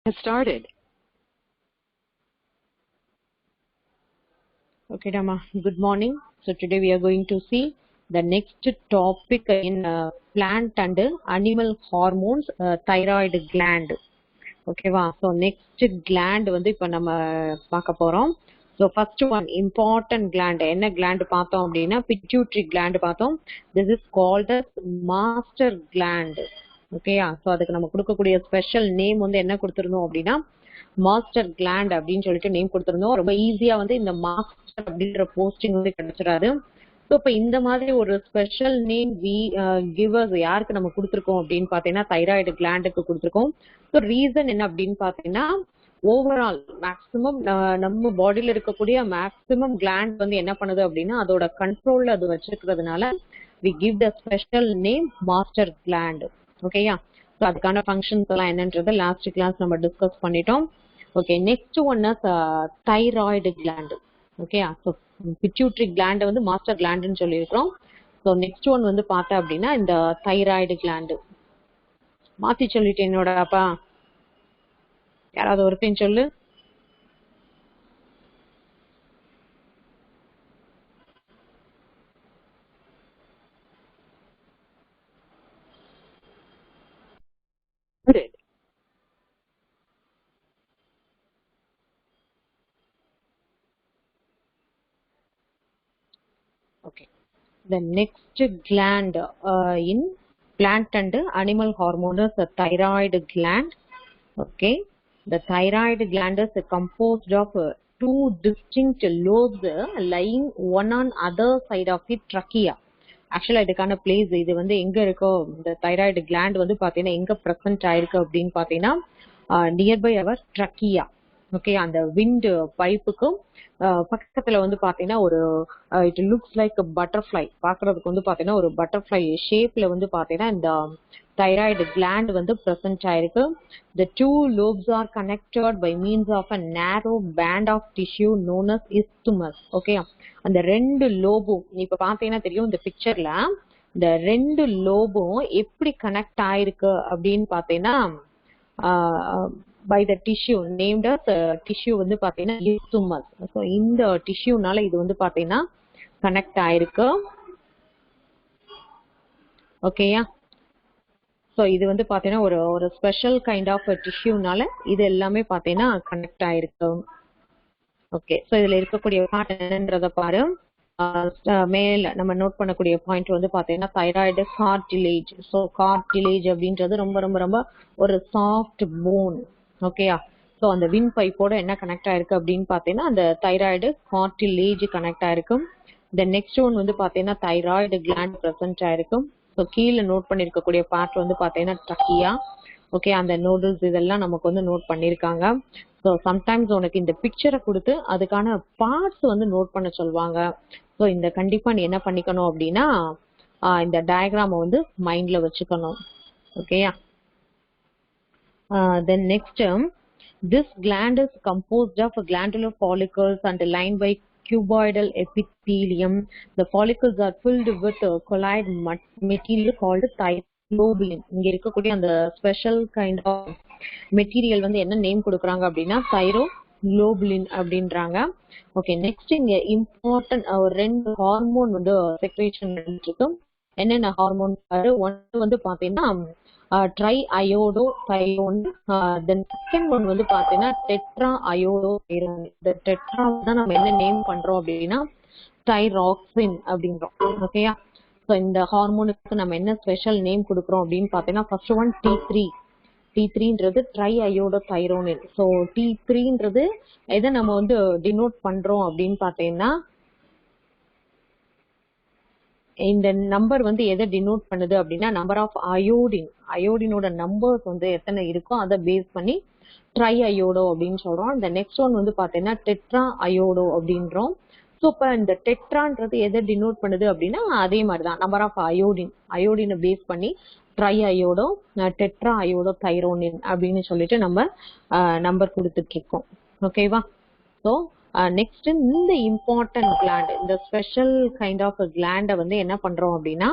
Started. Okay, Rama. Good morning. So today we are going to see the next topic in plant and animal hormones, thyroid gland. Okay, va. So next gland வந்து இப்ப நம்ம பார்க்க போறோம். So first one important gland. என்ன gland பார்த்தோம் அப்படின்னா pituitary gland பார்த்தோம். This is called as master gland. ஓகேயா. ஸோ அதுக்கு நம்ம கொடுக்கக்கூடிய ஸ்பெஷல் நேம் வந்து என்ன கொடுத்துருந்தோம் அப்படின்னா மாஸ்டர் கிளாண்ட் அப்படின்னு சொல்லிட்டு நேம் கொடுத்துருந்தோம். ரொம்ப ஈஸியா வந்து இந்த மாஸ்டர் அப்படின்ற போஸ்டிங் வந்து கிடைச்சிடாது. ஸோ இப்போ இந்த மாதிரி ஒரு ஸ்பெஷல் நேம் கிவர்ஸ் யாருக்கு நம்ம கொடுத்துருக்கோம் அப்படின்னு பார்த்தீங்கன்னா தைராய்டு கிளாண்டுக்கு கொடுத்துருக்கோம். ஸோ ரீசன் என்ன அப்படின்னு பார்த்தீங்கன்னா ஓவரால் மேக்சிமம் நம்ம பாடியில இருக்கக்கூடிய மேக்சிமம் கிளாண்ட் வந்து என்ன பண்ணுது அப்படின்னா அதோட கண்ட்ரோல்ல அது வச்சிருக்கிறதுனால we give the special name master gland. ஓகேயா. ஸோ அதுக்கான ஃபங்க்ஷன்ஸ் எல்லாம் என்னன்றதை லாஸ்ட் கிளாஸ் நம்ம டிஸ்கஸ் பண்ணிட்டோம். Okay, next one is thyroid gland. ஓகேயா. ஸோ பிட்யூட்ரி கிளாண்டை வந்து மாஸ்டர் கிளாண்டுன்னு சொல்லியிருக்கிறோம். ஸோ நெக்ஸ்ட் ஒன் வந்து பார்த்தா அப்படின்னா இந்த தைராய்டு கிளாண்டு. மாத்தி சொல்லிட்டேன் என்னோட அப்பா, யாராவது ஒருத்தையும் சொல்லு. Okay. The next gland in plant and animal hormone is the thyroid gland. Okay. The thyroid gland is composed of two distinct lobes lying one on other side of the trachea. ஆக்சுவலா இதுக்கான place இது வந்து எங்க இருக்கோ இந்த thyroid gland வந்து பாத்தீங்கன்னா எங்க பிரசன்ட் ஆயிருக்கு அப்படின்னு பாத்தீங்கன்னா நியர்பை அவர் ட்ரக்கியா. ஓகே, அந்த விண்ட் பைப்புக்கும் பக்கத்துல வந்து பாத்தீங்கன்னா ஒரு இட் லுக்ஸ் லைக் பட்டர்ஃப்ளை, பாக்குறதுக்கு வந்து பாத்தீங்கன்னா ஒரு பட்டர்ஃப்ளை ஷேப்ல வந்து பாத்தீங்கன்னா இந்த தைராய்டு கிளாண்ட் வந்து பிரசன்ட் ஆயிருக்கு. The two lobes are connected by means of a narrow band of tissue known as isthmus. Okay, அந்த ரெண்டு லோபும் இப்ப பாத்தீங்கன்னா தெரியும் இந்த பிக்சர்ல இந்த ரெண்டு லோபும் எப்படி கனெக்ட் ஆயிருக்கு அப்படின்னு பாத்தீங்கன்னா by the tissue named as tissue வந்து பாத்தீங்கன்னா isthmus. ஸோ இந்த டிஷ்யூனால இது வந்து பாத்தீங்கன்னா கனெக்ட் ஆயிருக்கு. ஓகேயா. ஸோ இது வந்து பாத்தீங்கன்னா ஒரு ஸ்பெஷல் கைண்ட் ஆஃப் டிஷ்யூனால இது எல்லாமே பாத்தீங்கன்னா கனெக்ட் ஆயிருக்கு. ஓகே, ஸோ இதுல இருக்கக்கூடிய பார்ட் என்னன்றத பாரு. மேல நம்ம நோட் பண்ணக்கூடிய பாயிண்ட் வந்து பாத்தீங்கன்னா தைராய்டு கார்டிலேஜ். ஸோ கார்டிலேஜ் அப்படின்றது ரொம்ப ரொம்ப ரொம்ப ஒரு சாஃப்ட் போன். ஓகேயா. ஸோ அந்த வின் பைப்போட என்ன கனெக்ட் ஆயிருக்கு அப்படின்னு பாத்தீங்கன்னா அந்த தைராய்டு கார்டிலேஜ் கனெக்ட் ஆயிருக்கும். இந்த நெக்ஸ்ட் ஒன் வந்து பாத்தீங்கன்னா தைராய்டு கிளாண்ட் பிரசன்ட் ஆயிருக்கும். ஸோ கீழே நோட் பண்ணிருக்கக்கூடிய பார்ட் வந்து பாத்தீங்கன்னா ட்ரக்கியா. ஓகே, அந்த நோடல்ஸ் இதெல்லாம் நமக்கு வந்து நோட் பண்ணிருக்காங்க. ஸோ சம்டைம்ஸ் உனக்கு இந்த பிக்சரை கொடுத்து அதுக்கான பார்ட்ஸ் வந்து நோட் பண்ண சொல்லுவாங்க. ஸோ இந்த கண்டிப்பா நீ என்ன பண்ணிக்கணும் அப்படின்னா இந்த டயக்ராமை வந்து மைண்ட்ல வச்சுக்கணும். ஓகேயா. Then next, this gland is composed of glandular follicles and lined by cuboidal epithelium. The follicles are filled with colloid material called thyroglobulin. இங்க இருக்கக்கூடிய அந்த ஸ்பெஷல் கைண்ட் ஆஃப் மெட்டீரியல் வந்து என்ன நேம் கொடுக்குறாங்க அப்படின்னா தைரோகுளோபுலின் அப்படின்றாங்க. ஓகே, நெக்ஸ்ட் இங்க important ரெண்டு ஹார்மோன் வந்து செக்ரேஷன் இருக்கு. என்னென்ன ஹார்மோன்? ஒன்று வந்து பாத்தீங்கன்னா triiodothyronine. Then second one வந்து பாத்தீங்கன்னா டெட்ரா அயோடோ தைரோன். இந்த டெட்ரா தான் நம்ம என்ன நேம் பண்றோம் அப்படின்னா தைராக்சின் அப்படின்றோம். ஓகேயா. ஸோ இந்த ஹார்மோனுக்கு நம்ம என்ன ஸ்பெஷல் நேம் கொடுக்குறோம் அப்படின்னு பாத்தீங்கன்னா ஃபர்ஸ்ட் ஒன் T3. T3ன்றது ட்ரை அயோடோ தைரோனின். ஸோ T3ன்றது எதை நம்ம வந்து டினோட் பண்றோம் அப்படின்னு பாத்தீங்கன்னா இந்த நம்பர் வந்து எதை டினோட் பண்ணுது அப்படின்னா நம்பர் ஆஃப் அயோடின். அயோடினோட நம்பர்ஸ் வந்து எத்தனை இருக்கோ அதை பேஸ் பண்ணி ட்ரை அயோடோ அப்படின்னு சொல்றோம். இந்த நெக்ஸ்ட் ஒன் வந்து பாத்தீங்கன்னா டெட்ரா அயோடோ அப்படின்றோம். ஸோ இப்போ இந்த டெட்ரான்றது எதை டினோட் பண்ணுது அப்படின்னா அதே மாதிரிதான் நம்பர் ஆஃப் அயோடின். அயோடினை பேஸ் பண்ணி ட்ரை அயோடோ டெட்ரா அயோடோ தைரோனின் அப்படின்னு சொல்லிட்டு நம்ம நம்பர் கொடுத்துட்டு இருக்கோம். ஓகேவா. ஸோ நெக்ஸ்ட் இந்த இம்பார்ட்டன்ட் கிளாண்ட், இந்த ஸ்பெஷல் கைண்ட் ஆஃப் கிளாண்டை வந்து என்ன பண்றோம் அப்படின்னா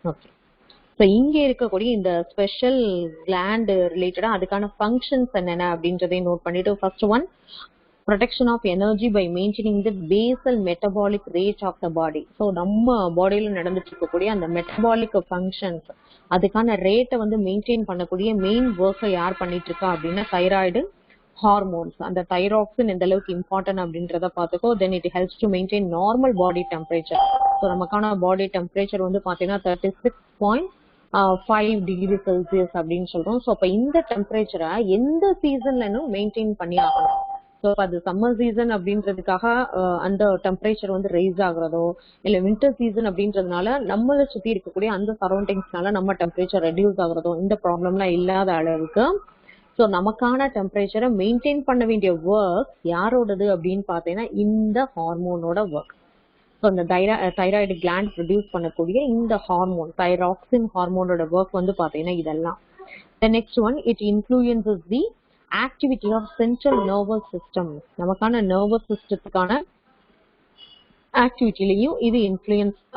ஓகே. ஸோ இங்க இருக்கக்கூடிய இந்த ஸ்பெஷல் கிளாண்ட் ரிலேட்டடா அதுக்கான ஃபங்க்ஷன்ஸ் என்னென்ன அப்படின்றதையும் நோட் பண்ணிட்டு, first one protection of energy by maintaining the basal metabolic rate of the body. So நம்ம பாடியில நடந்துட்டு இருக்கக்கூடிய அந்த மெட்டபாலிக் ஃபங்க்ஷன்ஸ் அதுக்கான ரேட்டை வந்து மெயின்டைன் பண்ணக்கூடிய மெயின் ஒர்க்கை யார் பண்ணிட்டு இருக்கா அப்படின்னா தைராய்டு ஹார்மோன்ஸ். அந்த தைராக்சின் எந்த அளவுக்கு இம்பார்ட்டன்ட் அப்படின்றத பார்த்துக்கோ. Then it helps to maintain normal body temperature. So நமக்கான பாடி டெம்பரேச்சர் வந்து பார்த்தீங்கன்னா 36.5 டிகிரி செல்சியஸ் அப்படின்னு சொல்றோம். ஸோ அப்போ இந்த டெம்பரேச்சரை எந்த சீசன்லனும் மெயின்டைன் பண்ணி ஆகணும். ஸோ அது சம்மர் சீசன் அப்படின்றதுக்காக அந்த டெம்பரேச்சர் வந்து ரைஸ் ஆகுறதோ இல்லை வின்டர் சீசன் அப்படின்றதுனால நம்மளை சுற்றி இருக்கக்கூடிய அந்த சரௌண்டிங்ஸ்னால நம்ம டெம்பரேச்சர் ரெடியூஸ் ஆகுறதோ இந்த ப்ராப்ளம்லாம் இல்லாத அளவுக்கு ஸோ நமக்கான டெம்பரேச்சரை மெயின்டைன் பண்ண வேண்டிய ஒர்க் யாரோடது அப்படின்னு பார்த்தீங்கன்னா இந்த ஹார்மோனோட ஒர்க். ஸோ இந்த தைராய்டு கிளாண்ட் ப்ரொடியூஸ் பண்ணக்கூடிய இந்த ஹார்மோன் தைராக்சின் ஹார்மோனோட ஒர்க் வந்து பார்த்தீங்கன்னா இதெல்லாம். The next one it influences the activity of central nervous system. நமக்கான நர்வஸ் சிஸ்டத்துக்கான ஆக்டிவிட்டிலையும் இது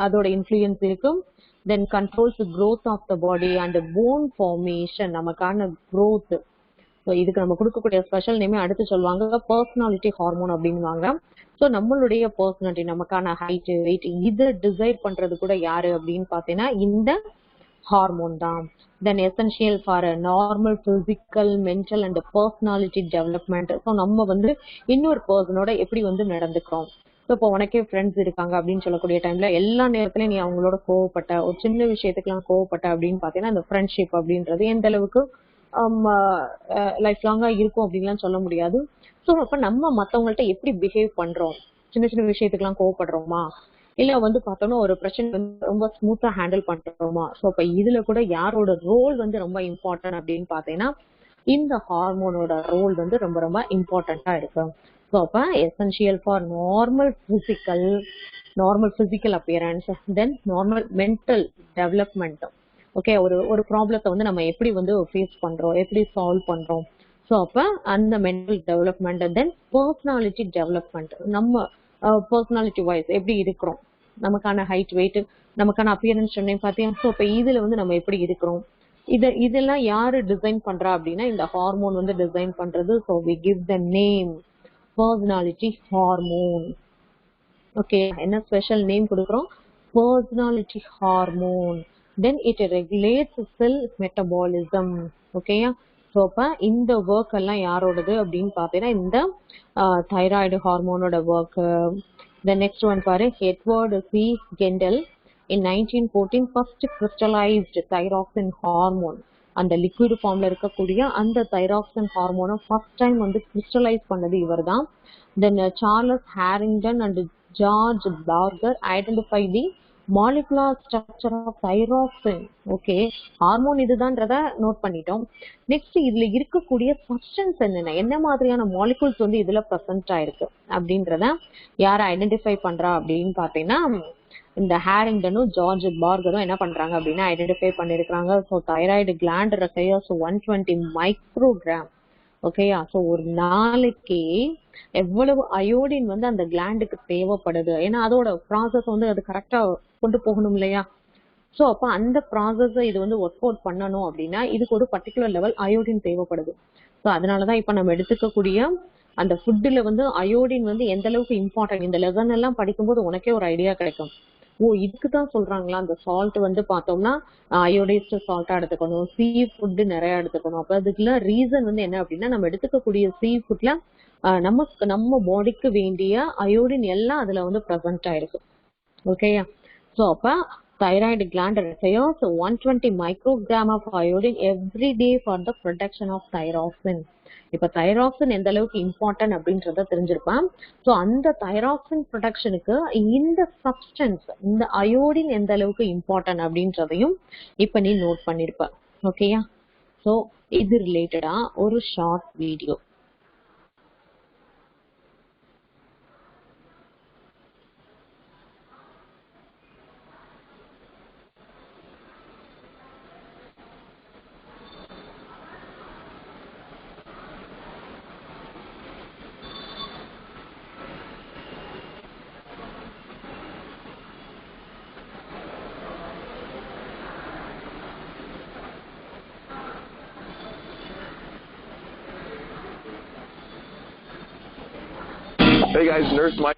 அதோட இன்ஃப்ளூயன்ஸ் இருக்கும். Then controls growth of the body and bone formation. நமக்கான growth. ஸோ இதுக்கு நம்ம கொடுக்கக்கூடிய ஸ்பெஷல் நேமே அடுத்து சொல்லுவாங்க பர்சனாலிட்டி ஹார்மோன் அப்படின்வாங்க. ஸோ நம்மளுடைய பர்சனாலிட்டி நமக்கான ஹைட் வெயிட் இதை டிசைட் பண்றது கூட யாரு அப்படின்னு பார்த்தீங்கன்னா இந்த ஹார்மோன் தான். தென் essential for normal physical mental and personality development. So நம்ம வந்து இன்னொரு பர்சனோட எப்படி வந்து நடந்துக்கிறோம். ஸோ இப்போ உனக்கே ஃப்ரெண்ட்ஸ் இருக்காங்க அப்படின்னு சொல்லக்கூடிய டைம்ல எல்லா நேரத்துலையும் நீ அவங்களோட கோவப்பட்ட ஒரு சின்ன விஷயத்துக்குலாம் கோவப்பட்ட அப்படின்னு பார்த்தீங்கன்னா இந்த ஃப்ரெண்ட்ஷிப் அப்படின்றது எந்த அளவுக்கு லைஃப் லாங்கா இருக்கும் அப்படின்லாம் சொல்ல முடியாது. ஸோ அப்ப நம்ம மற்றவங்கள்ட்ட எப்படி பிஹேவ் பண்றோம், சின்ன சின்ன விஷயத்துக்குலாம் கோவப்படுறோமா இல்ல வந்து பார்த்தோம்னா ஒரு பிரச்சனை வந்து ரொம்ப ஸ்மூத்தா ஹேண்டில் பண்றோமா. ஸோ அப்ப இதுல கூட யாரோட ரோல் வந்து ரொம்ப இம்பார்ட்டன்ட் அப்படின்னு பார்த்தீங்கன்னா இந்த ஹார்மோனோட ரோல் வந்து ரொம்ப ரொம்ப இம்பார்ட்டண்டா இருக்கு. ஸோ அப்ப essential for normal physical appearance then normal mental development. Okay, ஒரு ப்ராப்ளத்தை வந்து நம்ம எப்படி வந்து ஃபேஸ் பண்றோம், எப்படி சால்வ் பண்றோம். ஸோ அப்ப அந்த மென்டல் டெவலப்மெண்ட் தென் பர்சனாலிட்டி டெவலப்மெண்ட். நம்ம பர்சனாலிட்டி வைஸ் எப்படி இருக்கிறோம், நமக்கான ஹைட் வெயிட் நமக்கான அப்பியரன்ஸ் சொன்னேன் பார்த்தீங்கன்னா. ஸோ இப்போ இதுல வந்து நம்ம எப்படி இருக்கிறோம் இதெல்லாம் யாரு டிசைன் பண்றா அப்படின்னா இந்த ஹார்மோன் வந்து டிசைன் பண்றது. So we give the name personality hormone. Okay, என்ன ஸ்பெஷல் நேம் கொடுக்குறோம், personality hormone. Then it regulates cell metabolism. ஓகேயா. ஸோ அப்போ இந்த ஒர்க் எல்லாம் யாரோடது அப்படின்னு பார்த்தீங்கன்னா இந்த தைராய்டு ஹார்மோனோட ஒர்க். த நெக்ஸ்ட் ஒன் பாரு, Edward C Kendall in 1914 first crystallised thyroxine hormone. அந்த லிக்விட் ஃபார்ம்ல இருக்கக்கூடிய அந்த தைராக்சின் ஹார்மோனை ஃபர்ஸ்ட் டைம் வந்து கிறிஸ்டலைஸ் பண்ணது இவர் தான். Then Charles Harington and George Barker identify the molecular structure of thyroxine. Okay, hormone இதுதான்றத நோட் பண்ணிட்டோம். நெக்ஸ்ட் இதுல இருக்கக்கூடிய சப்ஸ்டன்ஸ் என்ன மாதிரியான மாலிகுல்ஸ் வந்து இதுல பிரசன்ட் ஆயிருக்கு அப்படின்றத யார ஐடென்டிஃபை பண்றா அப்படின்னு பாத்தீங்கன்னா இந்த ஹாரிங்டனும் ஜார்ஜ் பார்கரும் என்ன பண்றாங்க அப்படின்னா ஐடென்டிஃபை பண்ணிருக்காங்க. So thyroid gland requires 120 microgram. ஓகேயா. ஸோ ஒரு நாளைக்கு எவ்வளவு அயோடின் வந்து அந்த கிளாண்டுக்கு தேவைப்படுது, ஏன்னா அதோட ப்ராசஸ் வந்து அது கரெக்டா கொண்டு போகணும் இல்லையா. ஸோ அப்ப அந்த ப்ராசஸ் இது வந்து ஒர்க் அவுட் பண்ணணும் அப்படின்னா இதுக்கு ஒரு பர்டிகுலர் லெவல் அயோடின் தேவைப்படுது. ஸோ அதனாலதான் இப்ப நம்ம எடுத்துக்கக்கூடிய அந்த ஃபுட்டுல வந்து அயோடின் வந்து எந்த அளவுக்கு இம்பார்ட்டன்ட் இந்த லெசன் எல்லாம் படிக்கும்போது உனக்கே ஒரு ஐடியா கிடைக்கும். ஓ, இதுக்குதான் சொல்றாங்களா அந்த சால்ட் வந்து பார்த்தோம்னா அயோடைஸ்டு சால்ட்டா எடுத்துக்கணும், சீ ஃபுட் நிறைய எடுத்துக்கணும். அப்ப அதுக்குள்ள ரீசன் வந்து என்ன அப்படின்னா நம்ம எடுத்துக்கக்கூடிய சீ ஃபுட்ல நம்ம பாடிக்கு வேண்டிய அயோடின் எல்லாம் அதுல வந்து பிரசன்ட் ஆயிருக்கு. ஓகேயா. ஸோ அப்ப thyroid gland requires 120 microgram of iodine every day for the production of thyroxine. இப்ப தைராக்சின் எந்த அளவுக்கு இம்பார்ட்டன்ட் அப்படின்றத தெரிஞ்சிருப்பேன். ஸோ அந்த தைராக்சின் ப்ரொடக்ஷனுக்கு இந்த சப்ஸ்டன்ஸ் இந்த அயோடின் எந்த அளவுக்கு இம்பார்ட்டன்ட் அப்படின்றதையும் இப்ப நீ நோட் பண்ணிருப்ப. ஓகேயா. ஸோ இது ரிலேட்டடா ஒரு short video. Hey guys, Nurse Mike.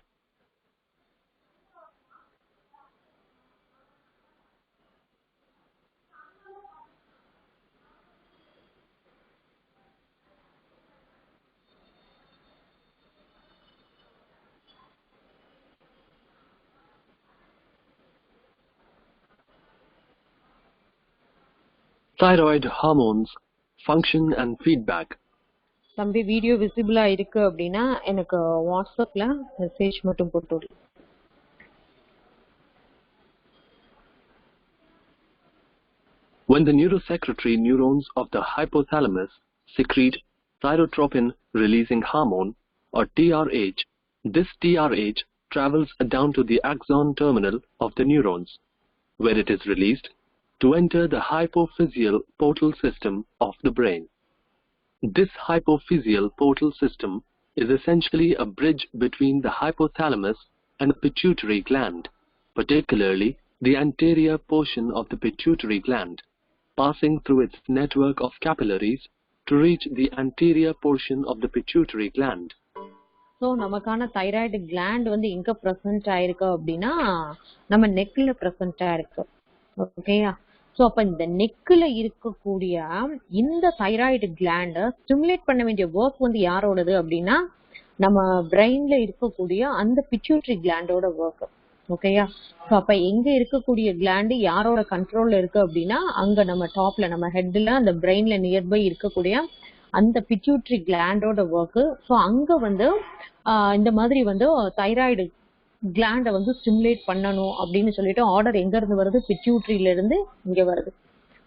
Thyroid hormones, function and feedback. தம்பி வீடியோ விசிபிளா இருக்கு அப்படின்னா எனக்கு வாட்ஸ்அப்ல மெசேஜ் மட்டும் போட்டு விடு. When the neurosecretory neurons of the hypothalamus secrete thyrotropin-releasing hormone, or TRH, this TRH travels down to the axon terminal of the neurons, where it is released to enter the hypophyseal portal system of the brain. This hypophyseal portal system is essentially a bridge between the hypothalamus and the pituitary gland, particularly the anterior portion of the pituitary gland, passing through its network of capillaries to reach the anterior portion of the pituitary gland. So நமக்கான thyroid gland வந்து எங்க present ஆயிருக்கு அப்படின்னா நம்ம நெக்ல present ஆயிருக்கு. ஓகேயா? So அப்ப இந்த நெக்ல இருக்கக்கூடிய இந்த தைராய்டு கிளாண்ட ஸ்டிமுலேட் பண்ண வேண்டிய ஒர்க் வந்து யாரோடது அப்படின்னா நம்ம பிரெயின்ல இருக்கக்கூடிய அந்த பிட்யூட்டரி கிளாண்டோட ஒர்க். ஓகேயா? ஸோ அப்ப எங்க இருக்கக்கூடிய கிளாண்டு யாரோட கண்ட்ரோல்ல இருக்கு அப்படின்னா அங்க நம்ம டாப்ல நம்ம ஹெட்ல அந்த பிரெயின்ல நியர்பை இருக்கக்கூடிய அந்த பிட்யூட்டரி கிளாண்டோட ஒர்க். ஸோ அங்க வந்து இந்த மாதிரி வந்து தைராய்டு கிளாண்ட வந்து ஸ்டிமுலேட் பண்ணணும் அப்படின்னு சொல்லிட்டு ஆர்டர் எங்க இருந்து வருது? பிட்யூட்டரியில இருந்து இங்க வருது.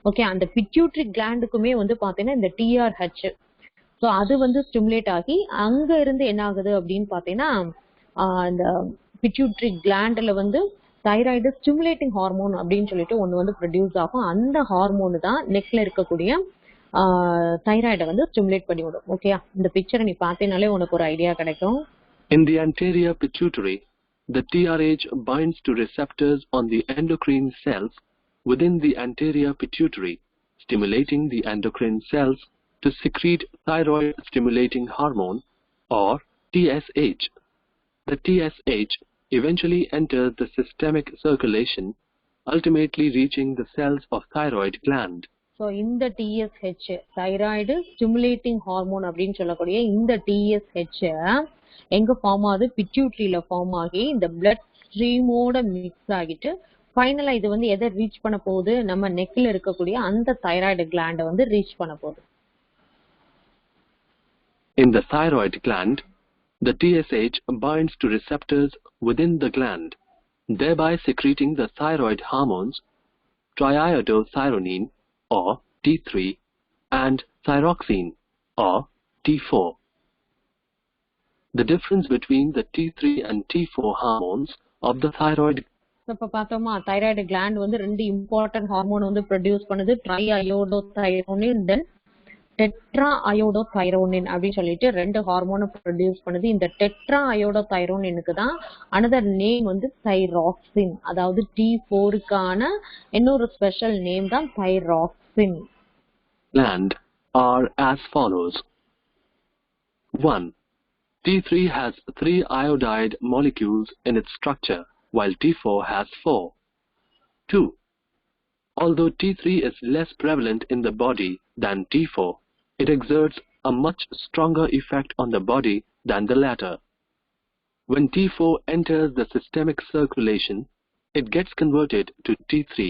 ஓகே, அந்த பிட்யூட்டரி கிளாண்டுக்குமே வந்து பாத்தீங்கன்னா இந்த TRH, ஸோ அது வந்து ஸ்டிமுலேட் ஆகி அங்க இருந்து என்ன ஆகுது அப்படின்னு பாத்தீங்கன்னா இந்த பிட்யூட்டரி கிளாண்ட்ல வந்து தைராய்டு ஸ்டிமுலேட்டிங் ஹார்மோன் அப்படின்னு சொல்லிட்டு ஒன்று வந்து ப்ரொடியூஸ் ஆகும். அந்த ஹார்மோனு தான் நெக்ல இருக்கக்கூடிய தைராய்டை வந்து ஸ்டிமுலேட் பண்ணி விடும். ஓகேயா? இந்த பிக்சரை நீ பார்த்தீங்கனாலே உனக்கு ஒரு ஐடியா கிடைக்கும். In the anterior pituitary, the TRH binds to receptors on the endocrine cells within the anterior pituitary, stimulating the endocrine cells to secrete thyroid-stimulating hormone, or TSH. The TSH eventually enters the systemic circulation, ultimately reaching the cells of thyroid gland. So இந்த TSH, thyroid stimulating hormone அப்படின்னு சொல்லக்கூடிய இந்த TSH எங்க form ஆகுது? பிட்யூட்டரியில form ஆகி இந்த blood ஸ்ட்ரீமோட mix ஆகிட்டு ஃபைனலா இது வந்து எதை ரீச் பண்ண போகுது? நம்ம நெக்ல இருக்கக்கூடிய அந்த தைராய்டு கிளாண்ட வந்து ரீச் பண்ண போகுது. In the thyroid gland, the TSH binds to receptors within the gland, thereby secreting the thyroid hormones triiodothyronine, or T3, and thyroxine, or T4. The difference between the T3 and T4 hormones of the thyroid. இப்ப பார்த்தோமா thyroid gland வந்து ரெண்டு important hormone வந்து produce பண்ணுது. ட்ரைஅயோடோதைரோனின் தென் tetra அயோடோதைரோனின் அப்படின்னு சொல்லிட்டு ரெண்டு ஹார்மோனை produce பண்ணுது. இந்த டெட்ரா அயோடோதைரோனினுக்கு தான் அனதர் நேம் வந்து தைராக்சின், அதாவது T4க்கான இன்னொரு ஸ்பெஷல் நேம் தான் thyroxine. Gland are as follows. 1. T3 has 3 iodide molecules in its structure, while T4 has 4. 2. Although T3 is less prevalent in the body than T4, it exerts a much stronger effect on the body than the latter. When T4 enters the systemic circulation, it gets converted to T3,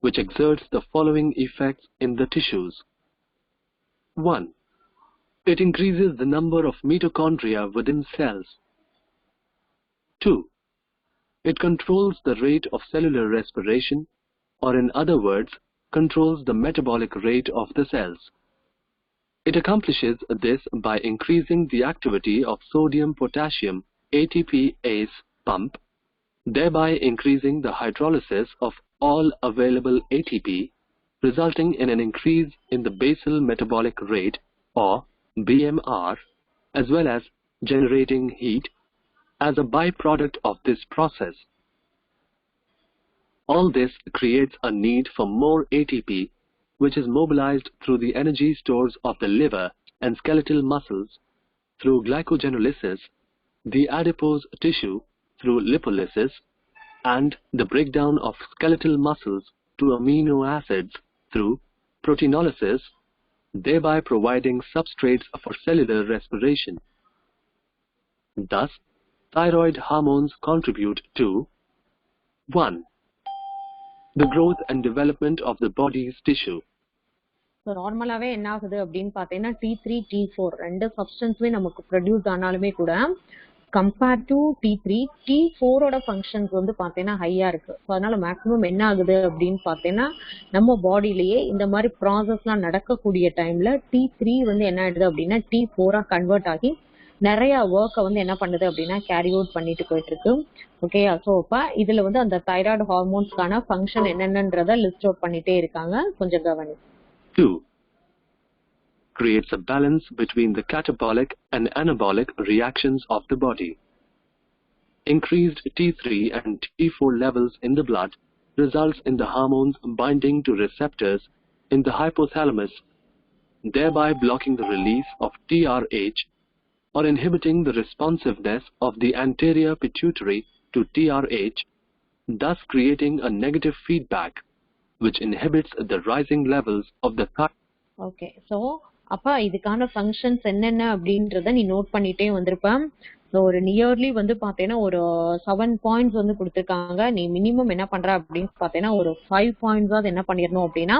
which exerts the following effects in the tissues. 1. It increases the number of mitochondria within cells. 2. It controls the rate of cellular respiration, or in other words, controls the metabolic rate of the cells. It accomplishes this by increasing the activity of sodium-potassium ATPase pump, thereby increasing the hydrolysis of all available ATP, resulting in an increase in the basal metabolic rate, or BMR, as well as generating heat as a byproduct of this process. All this creates a need for more ATP, which is mobilized through the energy stores of the liver and skeletal muscles through glycogenolysis the adipose tissue through lipolysis and the breakdown of skeletal muscles to amino acids through proteinolysis, thereby providing substrates for cellular respiration. Thus, thyroid hormones contribute to 1. The growth and development of the body's tissue. So நார்மலாகவே என்ன ஆகுது அப்படின்னு பார்த்தீங்கன்னா T3, T4 ரெண்டு சப்ஸ்டன்ஸுமே நமக்கு produce ஆனாலுமே கூட compared to T3, T4ஓட functions வந்து பார்த்தீங்கன்னா ஹையாக இருக்குது. ஸோ அதனால மேக்ஸிமம் என்ன ஆகுது அப்படின்னு பார்த்தீங்கன்னா நம்ம பாடியிலேயே இந்த மாதிரி ப்ராசஸ்லாம் நடக்கக்கூடிய டைமில் T3 வந்து என்ன ஆயிடுது அப்படின்னா T4ஆக கன்வெர்ட் ஆகி நிறைய ஒர்க்கை வந்து என்ன பண்ணுது அப்படின்னா கேரி அவுட் பண்ணிட்டு போயிட்டு இருக்கு. ஓகே, ஸோ இப்போ இதில் வந்து அந்த தைராய்டு ஹார்மோன்ஸ்க்கான ஃபங்க்ஷன் என்னென்னன்றதை லிஸ்ட் அவுட் பண்ணிட்டே இருக்காங்க. கொஞ்சம் கவனி. 2. Creates a balance between the catabolic and anabolic reactions of the body. Increased T3 and T4 levels in the blood results in the hormones binding to receptors in the hypothalamus, thereby blocking the release of TRH or inhibiting the responsiveness of the anterior pituitary to TRH, thus creating a negative feedback which inhibits the rising levels of the thyroid. Okay, so அப்போ இதுக்கான functions என்னென்ன அப்படின்றத நீ note பண்ணிட்டே வந்திருப்பேன். So ஒரு nearly வந்து பார்த்தீங்கன்னா ஒரு 7 பாயிண்ட்ஸ் வந்து கொடுத்துருக்காங்க. நீ மினிமம் என்ன பண்ற அப்படின்னு பார்த்தீங்கன்னா ஒரு 5 பாயிண்ட்ஸாவது என்ன பண்ணிடணும் அப்படின்னா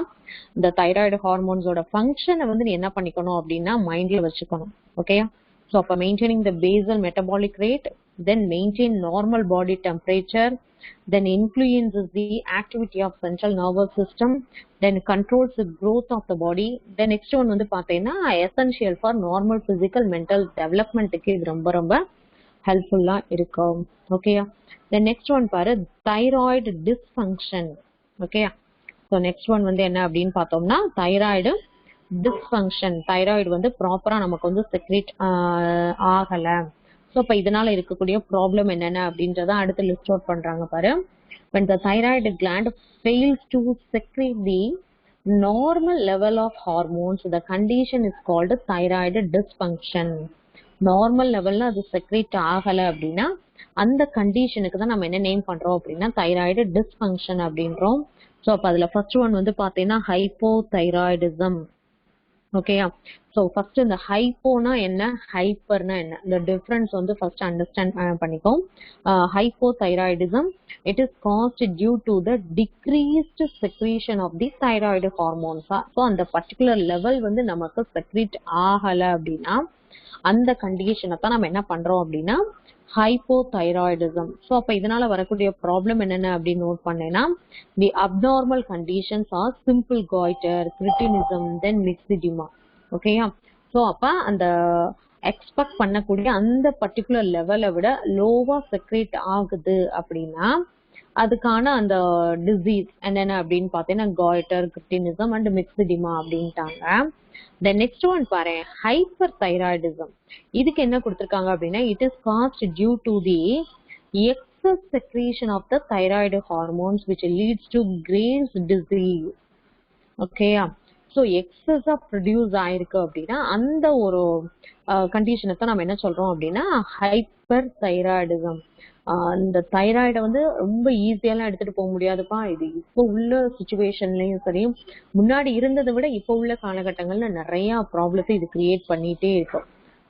இந்த தைராய்டு ஹார்மோன்ஸோட ஃபங்க்ஷனை வந்து நீ என்ன பண்ணிக்கணும் அப்படின்னா மைண்ட்ல வச்சுக்கணும். ஓகேயா? ஸோ அப்போ maintaining the basal metabolic rate, then maintain normal body temperature, then influences the activity of central nervous system, then controls the growth of the body. The next one வந்து பார்த்தீங்கன்னா essential for normal physical mental development க்கு இது ரொம்ப ரொம்ப ஹெல்ப்ஃபுல்லா இருக்கும். ஓகேயா? the next one பாரு thyroid dysfunction. ஓகேயா? ஸோ நெக்ஸ்ட் ஒன் வந்து என்ன அப்படின்னு பார்த்தோம்னா தைராய்டு டிஸ்ஃபங்க்ஷன். தைராய்டு வந்து ப்ராப்பரா நமக்கு வந்து செக்ரேட் ஆகல. ஸோ இப்போ இதனால இருக்கக்கூடிய ப்ராப்ளம் என்னென்ன அப்படின்றத அடுத்து லிஸ்ட் அவுட் பண்றாங்க பாரு. when the thyroid gland fails to secrete the normal level of hormones, the condition is called thyroid dysfunction. Normal லெவல்ல அது செக்ரேட் ஆகல அப்படின்னா அந்த கண்டிஷனுக்கு தான் நம்ம என்ன நேம் பண்றோம் அப்படின்னா தைராய்டு டிஸ்ஃபங்க்ஷன் அப்படின்றோம். ஸோ அப்போ அதுல ஃபர்ஸ்ட் ஒன் வந்து பார்த்தீங்கன்னா ஹைப்போதைராய்டிசம். ஓகேயா? ஸோ ஃபர்ஸ்ட் இந்த ஹைப்போனா என்ன, ஹைப்பர்னா என்ன, இந்த டிஃபரன்ஸ் வந்து ஃபர்ஸ்ட் அண்டர்ஸ்டாண்ட் பண்ணிக்கோ. Hypothyroidism, it is caused due to the decreased secretion of the thyroid ஹார்மோன்ஸா. ஸோ அந்த பர்டிகுலர் லெவல் வந்து நமக்கு செக்ரீட் ஆகலை அப்படின்னா அந்த கண்டிஷனை தான் நம்ம என்ன பண்றோம் அப்படின்னா ஹைப்போதைராய்டிசம். ஸோ அப்போ இதனால வரக்கூடிய ப்ராப்ளம் என்னென்ன அப்படின்னு நோட் பண்ணேன்னா the abnormal conditions are simple goitre, cretinism, then myxoedema. ஓகேயா? ஸோ அப்போ அந்த எக்ஸ்பெக்ட் பண்ணக்கூடிய அந்த பர்டிகுலர் லெவலை விட லோவா செக்ரேட் ஆகுது அப்படின்னா அதுக்கான அந்த டிசீஸ் என்னென்ன அப்படின்னு பார்த்தீங்கன்னா காய்டர், கிரிட்டினிசம் அண்ட் மிக்ஸிடிமா அப்படின்ட்டாங்க. The next one பாரு ஹைப்பர் தைராய்டிசம். இதுக்கு என்ன கொடுத்திருக்காங்க அப்படின்னா it is caused due to the excess secretion of the thyroid hormones which leads to Graves' disease. ஓகேயா? ஸோ எக்ஸஸா ப்ரொடியூஸ் ஆயிருக்கு அப்படின்னா அந்த ஒரு கண்டிஷனை தான் நம்ம என்ன சொல்றோம் அப்படின்னா ஹைப்பர் தைராய்டிசம். இந்த தைராய்டை வந்து ரொம்ப ஈஸியெல்லாம் எடுத்துட்டு போக முடியாதுப்பா. இது இப்போ உள்ள சுச்சுவேஷன்லயும் சரி, முன்னாடி இருந்ததை விட இப்போ உள்ள காலகட்டங்கள்ல நிறைய ப்ராப்ளத்தை இது கிரியேட் பண்ணிட்டே இருக்கும்.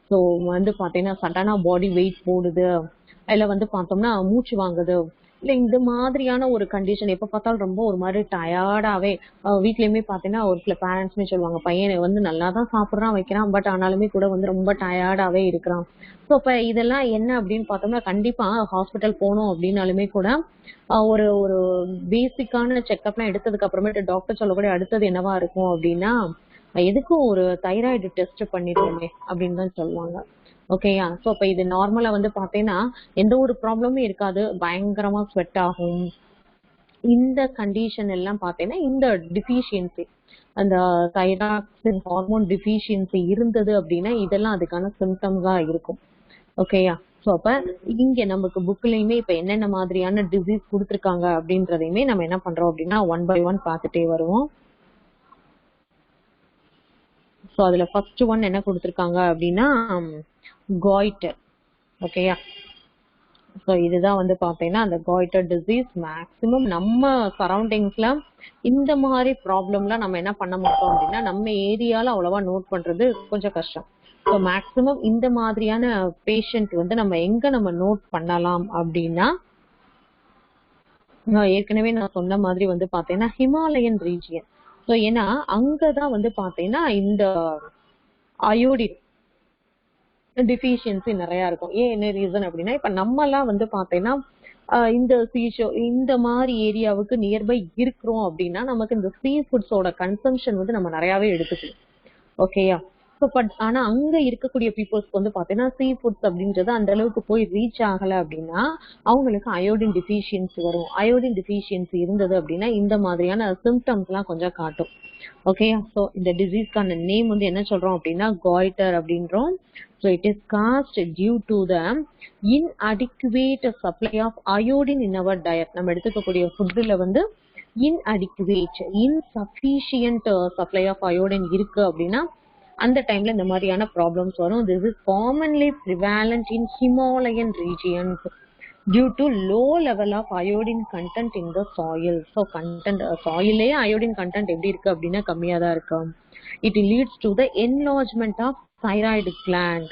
ஸோ வந்து பார்த்தீங்கன்னா சடனா பாடி வெயிட் போடுது, இல்லை வந்து பார்த்தோம்னா மூச்சு வாங்குது, இல்லை இந்த மாதிரியான ஒரு கண்டிஷன் எப்போ பார்த்தாலும் ரொம்ப ஒரு மாதிரி டயர்டாவே வீட்லயுமே பார்த்தீங்கன்னா ஒரு சில பேரண்ட்ஸ்மே சொல்லுவாங்க பையனை வந்து நல்லா தான் சாப்பிட்றான் வைக்கிறான், பட் ஆனாலுமே கூட வந்து ரொம்ப டயர்டாவே இருக்கிறான். ஸோ இப்போ இதெல்லாம் என்ன அப்படின்னு பார்த்தோம்னா கண்டிப்பா ஹாஸ்பிட்டல் போனோம் அப்படின்னாலுமே கூட ஒரு ஒரு பேசிக்கான செக்அப்லாம் எடுத்ததுக்கு அப்புறமேட்டு டாக்டர் சொல்லக்கூடிய அடுத்தது என்னவா இருக்கும் அப்படின்னா எதுக்கும் ஒரு தைராய்டு டெஸ்ட் பண்ணிடுவோமே அப்படின்னு தான் சொல்லுவாங்க. ஓகேயா? ஸோ அப்போ இது நார்மலா வந்து பார்த்தீங்கன்னா எந்த ஒரு ப்ராப்ளமும் இருக்காது, பயங்கரமா ஸ்வெட் ஆகும். இந்த கண்டிஷன் எல்லாம் பார்த்தீங்கன்னா இந்த டிஃபிஷியன்சி, அந்த தைராக்சின் ஹார்மோன் டிஃபிஷியன்சி இருந்தது அப்படின்னா இதெல்லாம் அதுக்கான சிம்டம்ஸா இருக்கும். ஓகேயா? ஸோ அப்ப இங்க நமக்கு புக்லயுமே இப்ப என்னென்ன மாதிரியான டிசீஸ் கொடுத்துருக்காங்க அப்படின்றதையுமே நம்ம என்ன பண்றோம் அப்படின்னா 1 by 1 பார்த்துட்டே வருவோம். ஸோ அதுல ஃபர்ஸ்ட் ஒன் என்ன கொடுத்துருக்காங்க அப்படின்னா காய்டர். ஓகேயா. ஸோ இதுதான் வந்து பார்த்தீங்கன்னா அந்த காய்டர் டிசீஸ். மேக்சிமம் நம்ம சரௌண்டிங்ஸ்ல இந்த மாதிரி ப்ராப்ளம்லாம் நம்ம என்ன பண்ண மாட்டோம் அப்படின்னா நம்ம ஏரியால அவ்வளவா நோட் பண்றது கொஞ்சம் கஷ்டம். ஸோ மேக்சிமம் இந்த மாதிரியான பேஷண்ட் வந்து நம்ம எங்க நம்ம நோட் பண்ணலாம் அப்படின்னா, ஏற்கனவே நான் சொன்ன மாதிரி வந்து பார்த்தீங்கன்னா ஹிமாலயன் ரீஜியன். ஸோ ஏன்னா அங்கதான் வந்து பார்த்தீங்கன்னா இந்த அயோடின் டிஃபிஷியன்சி நிறைய இருக்கும். ஏன் என்ன ரீசன் அப்படின்னா, இப்ப நம்ம எல்லாம் வந்து பாத்தீங்கன்னா இந்த இந்த மாதிரி ஏரியாவுக்கு நியர்பை இருக்கிறோம் அப்படின்னா நமக்கு இந்த சீ ஃபுட்ஸோட கன்சம்ஷன் வந்து நம்ம நிறையவே எடுத்துக்கணும். ஓகேயா. ஸோ பட் ஆனா அங்க இருக்கக்கூடிய பீப்புள்ஸ்க்கு வந்து பாத்தீங்கன்னா சீ ஃபுட்ஸ் அப்படின்றது அந்த அளவுக்கு போய் ரீச் ஆகல அப்படின்னா அவங்களுக்கு அயோடின் டிஃபிஷியன்சி வரும். அயோடின் டிஃபிஷியன்சி இருந்தது அப்படின்னா இந்த மாதிரியான சிம்டம்ஸ் எல்லாம் கொஞ்சம் காட்டும். ஓகேயா. ஸோ இந்த டிசீஸ்க்கான நேம் வந்து என்ன சொல்றோம் அப்படின்னா காய்டர் அப்படின்றோம். So it is caused due to the inadequate supply of iodine in our diet. நம்ம எடுத்துக்கக்கூடிய ஃபுட்ல வந்து inadequate, insufficient supply of iodine இருக்கு அப்படின்னா அந்த டைம்ல இந்த மாதிரியான ப்ராப்ளம்ஸ் வரும். This is commonly prevalent in Himalayan regions due to low level of iodine content in the soil. So content soil iodine content எப்படி இருக்கு அப்படின்னா கம்மியா தான் இருக்கு. It leads to the enlargement of thyroid gland.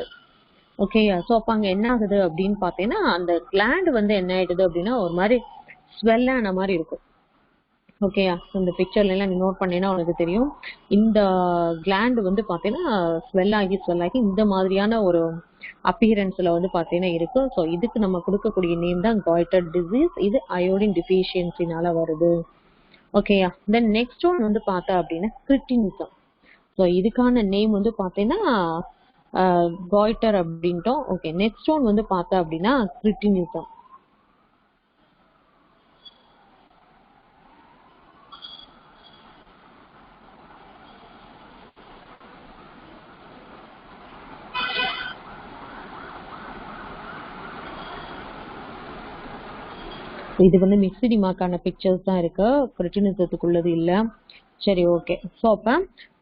ஓகேயா. So அப்போ அங்கே என்ன ஆகுது அப்படின்னு பார்த்தீங்கன்னா அந்த கிளாண்ட் வந்து என்ன ஆயிடுது அப்படின்னா ஒரு மாதிரி ஸ்வெல் ஆன மாதிரி இருக்கும். ஓகேயா. இந்த பிக்சர்ல எல்லாம் நீ நோட் பண்ணீங்கன்னா உனக்கு தெரியும். இந்த கிளாண்ட் வந்து பார்த்தீங்கன்னா ஸ்வெல் ஆகி இந்த மாதிரியான ஒரு அப்பியரன்ஸ்ல வந்து பார்த்தீங்கன்னா இருக்கு. ஸோ இதுக்கு நம்ம கொடுக்கக்கூடிய நேம் தான் காய்டர் டிசீஸ். இது அயோடின் டிஃபிஷியன்சினால வருது. ஓகேயா. தென் நெக்ஸ்ட் ஒன் வந்து பார்த்தா அப்படின்னா கிரிட்டினிசம். ஸோ இதுக்கான நேம் வந்து பார்த்தீங்கன்னா காய்டர் அப்படின்ட்டோம். ஓகே. நெக்ஸ்ட் ஒன் வந்து பார்த்தா அப்படின்னா கிரிட்டினிசம். இது வந்து மிக்சிடிமாக்கான பிக்சர்ஸ் தான் இருக்கு, கிரிட்டினிசத்துக்குள்ளது இல்ல. சரி, ஓகே. ஸோ அப்ப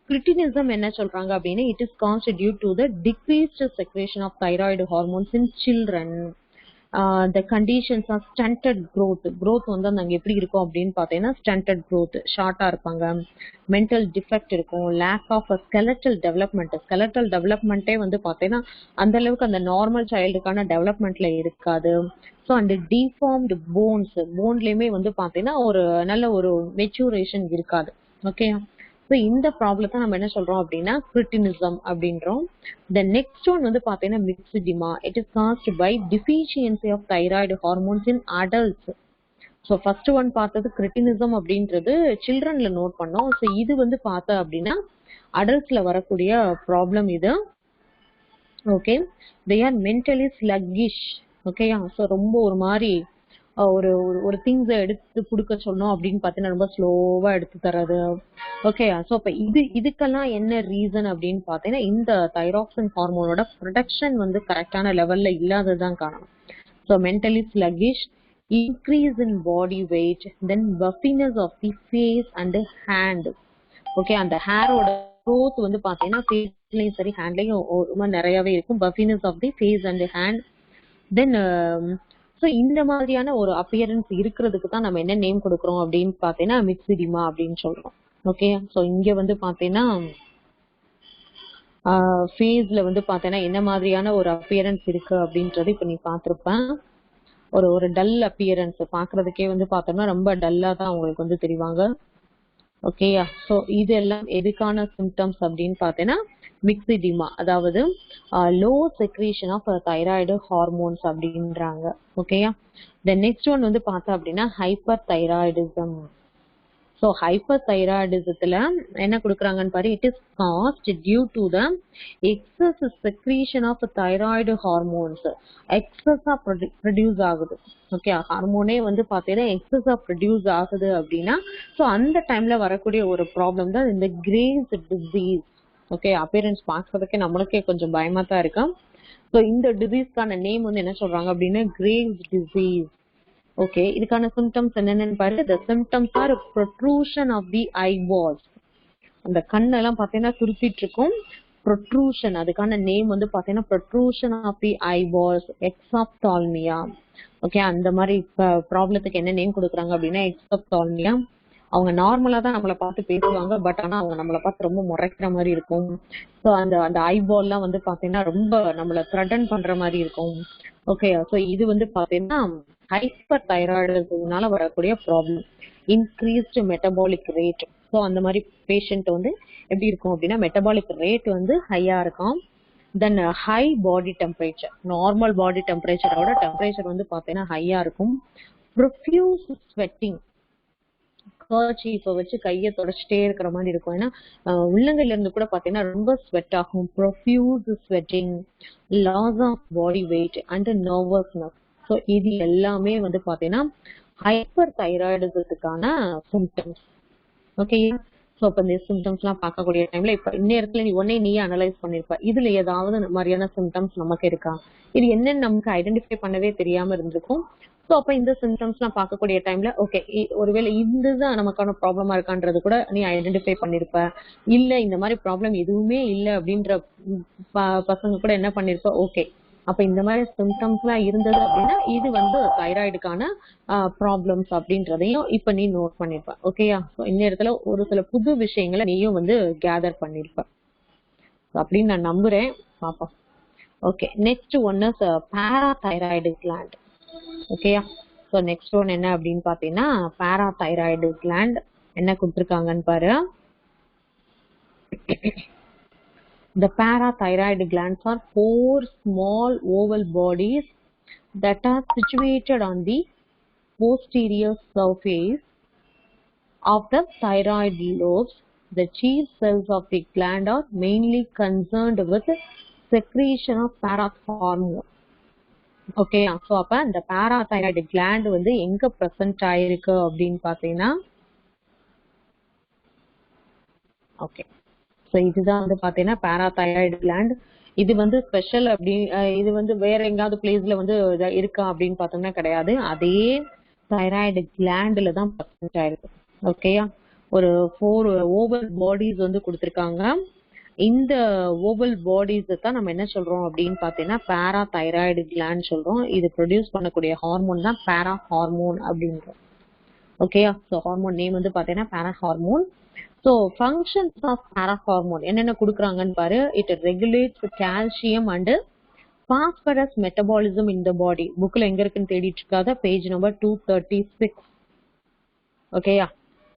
கிரிட்டினிசம் என்ன சொல்றாங்க அப்படின்னா it is caused due to the decreased secretion of thyroid hormones in children. The conditions of stunted growth வந்து அங்க எப்படி இருக்கும் அப்படின்னு பார்த்தீங்கன்னா ஸ்டண்டட் க்ரோத், ஷார்ட்டா இருப்பாங்க, மென்டல் டிஃபெக்ட் இருக்கும், லேக் ஆஃப் ஸ்கெலட்டல் டெவலப்மெண்ட்டே வந்து பார்த்தீங்கன்னா அந்த அளவுக்கு அந்த நார்மல் சைல்டுக்கான டெவலப்மெண்ட்ல இருக்காது. ஸோ அந்த டிஃபார்ம்டு போன்லயுமே வந்து பார்த்தீங்கன்னா ஒரு நல்ல ஒரு மெச்சூரேஷன் இருக்காது. ஓகே. ஸோ இந்த ப்ராப்ளத்தை நம்ம என்ன சொல்றோம் அப்படின்னா கிரிட்டினிசம் அப்படின்றோம். த நெக்ஸ்ட் ஒன் வந்து பார்த்தீங்கன்னா myxoedema. It is caused by deficiency of thyroid hormones in adults. So first one பார்த்தது கிரிட்டினிசம் அப்படின்றது சில்ட்ரன்ல நோட் பண்ணோம். ஸோ இது வந்து பார்த்தா அப்படின்னா அடல்ட்ஸ்ல வரக்கூடிய ப்ராப்ளம் இது. Okay. They are mentally sluggish. ஓகேயா. ஸோ ரொம்ப ஒரு மாதிரி ஒரு ஒரு திங்ஸை எடுத்து கொடுக்க சொன்னோம் அப்படின்னு பார்த்தீங்கன்னா ரொம்ப ஸ்லோவா எடுத்து தர்றது. ஓகேயா. ஸோ அப்போ இதுக்கெல்லாம் என்ன ரீசன் அப்படின்னு பார்த்தீங்கன்னா இந்த தைராக்சின் ஹார்மோனோட ப்ரொடக்ஷன் வந்து கரெக்டான லெவல்ல இல்லாததுதான் காரணம். So mentally sluggish, increase in body weight, then puffiness of the face and hand. Okay. அந்த ஹேரோட க்ரோத் வந்து பார்த்தீங்கன்னா ஃபேஸ்லயும் சரி ஹேண்ட்லயும் நிறையவே இருக்கும். Puffiness of the face and hand. Then so இந்த மாதிரியான ஒரு அப்பியரன்ஸ் இருக்கிறதுக்கு தான் நம்ம என்ன நேம் கொடுக்குறோம் அப்படின்னு பார்த்தீங்கன்னா மிக்சிடிமா அப்படின்னு சொல்றோம். ஓகே. ஸோ இங்க வந்து பார்த்தீங்கன்னா ஃபேஸ்ல வந்து பார்த்தீங்கன்னா என்ன மாதிரியான ஒரு அப்பியரன்ஸ் இருக்கு அப்படின்றது இப்போ நீ பார்த்துருப்பேன். ஒரு டல் அப்பியரன்ஸ் பாக்குறதுக்கே வந்து பார்த்தோம்னா ரொம்ப டல்லா தான் உங்களுக்கு வந்து தெரிவாங்க. ஓகேயா. ஸோ இதெல்லாம் எதுக்கான சிம்டம்ஸ் அப்படின்னு பார்த்தீங்கன்னா மிக்சிடிமா, அதாவது low secretion of thyroid hormones அப்படின்றாங்க. ஓகேயா. தென் நெக்ஸ்ட் ஒன் வந்து பார்த்தா அப்படின்னா ஹைப்பர் தைராய்டிசம். ஸோ ஹைப்பர் தைராய்டிசத்துல என்ன கொடுக்குறாங்கன்னு பாரு. It is caused due to the excess secretion of thyroid hormones. எக்ஸஸா ப்ரொடியூஸ் ஆகுது. ஓகே. ஹார்மோனே வந்து பார்த்தீங்கன்னா எக்ஸஸா ப்ரொடியூஸ் ஆகுது அப்படின்னா ஸோ அந்த டைம்ல வரக்கூடிய ஒரு ப்ராப்ளம் தான் இந்த கிரேவ்ஸ் டிசீஸ். ஓகே. அப்பியரன்ஸ் பார்க்கறதுக்கே நம்மளுக்கே கொஞ்சம் பயமா தான் இருக்கும். ஸோ இந்த டிசீஸ்க்கான நேம் வந்து என்ன சொல்றாங்க அப்படின்னா கிரேவ்ஸ் டிசீஸ். ஓகே. இதுக்கான சிம்டம்ஸ் என்னென்னு பாரு. the symptoms are protrusion of the eyeballs. அந்த கண்ணெல்லாம் பார்த்தீங்கன்னா துருத்திட்டு இருக்கும். protrusion, அதுக்கான நேம் வந்து பாத்தீங்கன்னா protrusion of the eyeballs, exophthalmia. Okay, அந்த மாதிரி ப்ராப்ளத்துக்கு என்ன நேம் கொடுக்குறாங்க அப்படின்னா exophthalmia. அவங்க நார்மலா தான் நம்மளை பார்த்து பேசுவாங்க, பட் ஆனா அவங்க நம்மளை பார்த்து ரொம்ப முறைக்கிற மாதிரி இருக்கும். ஸோ அந்த ஐபால்லாம் வந்து பாத்தீங்கன்னா ரொம்ப நம்மள த்ரெட்டன் பண்ற மாதிரி இருக்கும். ஓகே, ஸோ இது வந்து பாத்தீங்கன்னா ஹைப்பர் தைராய்டுனால வரக்கூடிய problem, increased metabolic rate. So அந்த மாதிரி பேஷண்ட் வந்து எப்படி இருக்கும் அப்படின்னா மெட்டபாலிக் ரேட் வந்து ஹையா இருக்கும். Then high body temperature, normal body டெம்பரேச்சரோட டெம்பரேச்சர் வந்து பாத்தீங்கன்னா ஹையா இருக்கும். ப்ரொஃப்யூஸ் ஸ்வெட்டிங், கர்ச்சீஃபை வச்சு கையை தொடச்சிட்டே இருக்கிற மாதிரி இருக்கும். ஏன்னா உள்ளங்கையில இருந்து கூட பாத்தீங்கன்னா ரொம்ப ஸ்வெட் ஆகும். Profuse sweating, loss of body weight and nervousness. So இது எல்லாமே வந்து பாத்தீங்கன்னா ஹைப்பர் தைராய்டுக்கான சிம்டம்ஸ். ஓகே, ஸோ இப்போ இந்த சிம்டம்ஸ் எல்லாம் பார்க்கக்கூடிய டைம்ல இப்ப இந்நேரத்துல நீயே அனலைஸ் பண்ணிருப்ப, இதுல ஏதாவது மாதிரியான சிம்டம்ஸ் நமக்கு இருக்கா, இது என்னன்னு நமக்கு ஐடென்டிஃபை பண்ணவே தெரியாம இருந்திருக்கும். ஸோ அப்ப இந்த சிம்டம்ஸ் எல்லாம் பார்க்கக்கூடிய டைம்ல ஓகே, ஒருவேளை இதுதான் நமக்கான ப்ராப்ளமா இருக்கான்றது கூட நீ ஐடென்டிஃபை பண்ணிருப்ப. இல்ல இந்த மாதிரி ப்ராப்ளம் எதுவுமே இல்லை அப்படின்ற பசங்க கூட என்ன பண்ணிருப்ப, ஓகே அப்ப இந்த மாதிரி சிம்டம்ஸ் எல்லாம் இருந்தது அப்படின்னா இது வந்து தைராய்டுக்கான ப்ராப்ளம்ஸ் அப்படின்றதையும் இப்ப நீ நோட் பண்ணிருப்ப. ஓகேயா, இந்த இடத்துல ஒரு சில புது விஷயங்களை நீயும் வந்து கேதர் பண்ணிருப்ப அப்படின்னு நான் நம்புறேன். பாப்போம். Okay, next one is parathyroid gland. ஓகேயா, ஸோ நெக்ஸ்ட் ஒன் என்ன அப்படின்னு பாத்தீங்கன்னா பாராதைராய்டு கிளாண்ட் என்ன கொடுத்துருக்காங்கன்னு பாரு. The parathyroid glands are 4 small oval bodies that are situated on the posterior surface of the thyroid lobes. The chief cells of the gland are mainly concerned with secretion of parathormone. Okay, so அப்ப இந்த parathyroid gland வந்து எங்க present ஆயிருக்கு அப்படின்னு பாத்தீங்கன்னா okay, so இதுதான் வந்து பாத்தீங்கன்னா பாராதைராய்டு கிளாண்ட். இது வந்து ஸ்பெஷல் அப்படி இது வந்து வேற எங்காவது பிளேஸ்ல வந்து இருக்கா அப்படின்னு பார்த்தோம்னா கிடையாது, அதே தைராய்டு கிளாண்ட்ல தான் பிரசன்ட் ஆயிருக்கு. ஓகேயா, ஒரு 4 ஓவல் பாடிஸ் வந்து கொடுத்துருக்காங்க. இந்த ஓவல் பாடிஸ் தான் நம்ம என்ன சொல்றோம் அப்படின்னு பாத்தீங்கன்னா பாராதைராய்டு கிளாண்ட் சொல்றோம். இது ப்ரொடியூஸ் பண்ணக்கூடிய ஹார்மோன் தான் பாரா ஹார்மோன் அப்படின்றோம். ஓகேயா, ஸோ ஹார்மோன் நேம் வந்து பாத்தீங்கன்னா பாரா hormone. So functions of parathormone என்னென்ன கொடுக்குறாங்கன்னு பாரு. It regulates calcium and phosphorus metabolism in the body. புக்ல எங்க இருக்குன்னு தேடிட்டு இருக்காத, பேஜ் நம்பர் 236. ஓகேயா,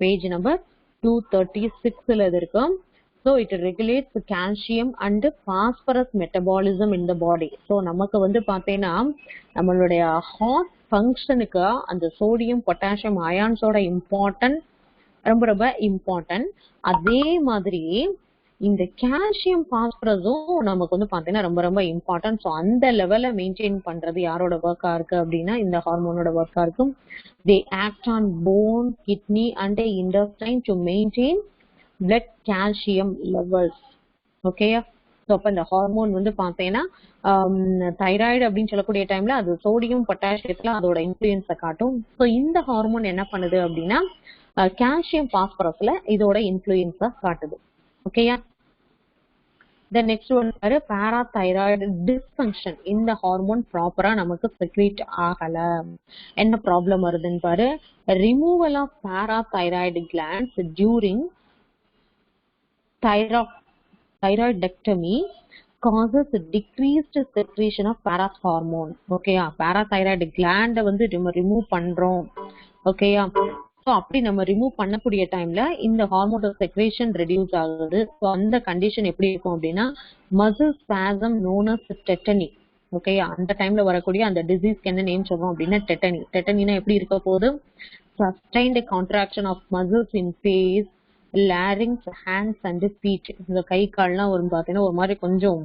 பேஜ் நம்பர் 236ல இது இருக்கும். So it regulates calcium and phosphorus metabolism in the body. So நமக்கு வந்து பார்த்தீங்கன்னா நம்மளுடைய ஹார்ட் ஃபங்க்ஷனுக்கு அந்த சோடியம் பொட்டாசியம் அயான்ஸோட இம்பார்ட்டன்ட் ரொம்ப ரொம்ப இம்பார்ட்டன்ட். அதே மாதிரி இந்த கால்சியம் பாஸ்பரஸும் நமக்கு வந்து பாத்தீங்கன்னா ரொம்ப ரொம்ப இம்பார்ட்டன்ட். ஸோ அந்த லெவலை மெயின்டைன் பண்றது யாரோட ஒர்க்கா இருக்கு அப்படின்னா இந்த ஹார்மோனோட ஒர்க்கா இருக்கும். தே act on phone, kidney and intestine to maintain blood calcium levels. ஓகேயா, ஸோ அப்ப இந்த ஹார்மோன் வந்து பாத்தீங்கன்னா தைராய்டு அப்படின்னு சொல்லக்கூடிய டைம்ல அது சோடியம் பொட்டாசியத்துல அதோட இன்ஃபுளுயன்ஸை காட்டும். ஸோ இந்த ஹார்மோன் என்ன பண்ணுது அப்படின்னா கால்சியம் பாஸ்பரஸ்ல இதோட இன்ஃபுளுயன்ஸா காட்டுது. ஓகேயா, the next one பாரு பாராதைராய்டு டிஸ்ஃபங்க்ஷன். இந்த ஹார்மோன் ப்ராப்பரா நமக்கு செக்ரீட் ஆகல, என்ன ப்ராப்ளம் வருதுன்னு பாரு. Removal of parathyroid glands during thyroidectomy causes decreased secretion of parathormone. ஓகேயா, பாராதைராய்டு கிளாண்ட வந்து ரிமூவ் பண்றோம். ஓகேயா, ஸோ அப்படி நம்ம ரிமூவ் பண்ணக்கூடிய டைம்ல இந்த ஹார்மோன் செக்ரேஷன் ரெடியூஸ் ஆகுது. ஸோ அந்த கண்டிஷன் எப்படி இருக்கும் அப்படின்னா muscle spasm known as tetany. ஓகேயா, அந்த டைம்ல வரக்கூடிய அந்த டிசீஸ்க்கு என்ன நேம் சொல்றோம் அப்படின்னா டெட்டனி. டெட்டனினா எப்படி இருக்க போகுது, sustained contraction of muscles in face, larynx, hands and feet. இந்த கை கால்லாம் ஒரு பாத்தீங்கன்னா ஒரு மாதிரி கொஞ்சம்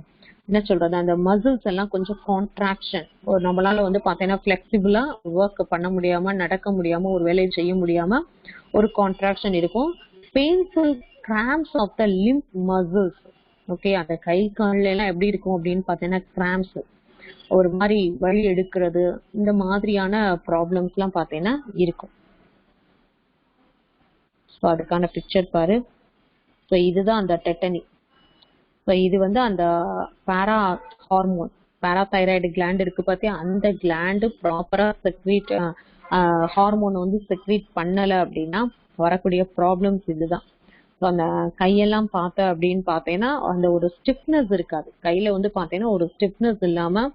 என்ன சொல்றது அந்த மசில்ஸ் எல்லாம் கொஞ்சம் கான்ட்ராக்ஷன், ஒரு நம்மளால வந்து பாத்தீங்கன்னா பிளெக்சிபிளா ஒர்க் பண்ண முடியாம, நடக்க முடியாம, ஒரு வேலையை செய்ய முடியாம ஒரு கான்ட்ராக்ஷன் இருக்கும். Painful cramps of the limb muscles. Okay, அந்த கை கால்ல எல்லாம் எப்படி இருக்கும் அப்படின்னு பாத்தீங்கன்னா கிராம்ப்ஸ், ஒரு மாதிரி வலி எடுக்கிறது, இந்த மாதிரியான ப்ராப்ளம்ஸ் எல்லாம் பாத்தீங்கன்னா இருக்கும். ஸோ அதுக்கான பிக்சர் பாரு. ஸோ இதுதான் அந்த டெட்டனி. ஸோ இது வந்து அந்த பாரா ஹார்மோன் பாராதைராய்டு கிளாண்ட் இருக்கு பார்த்தியா, அந்த கிளாண்டு ப்ராப்பரா செக்ரீட் ஹார்மோன் வந்து செக்ரீட் பண்ணலை அப்படின்னா வரக்கூடிய ப்ராப்ளம்ஸ் இதுதான். ஸோ அந்த கையெல்லாம் பார்த்த அப்படின்னு பார்த்தேன்னா அந்த ஒரு ஸ்டிஃப்னஸ் இருக்காது. கையில வந்து பார்த்தீங்கன்னா ஒரு ஸ்டிஃப்னஸ் இல்லாம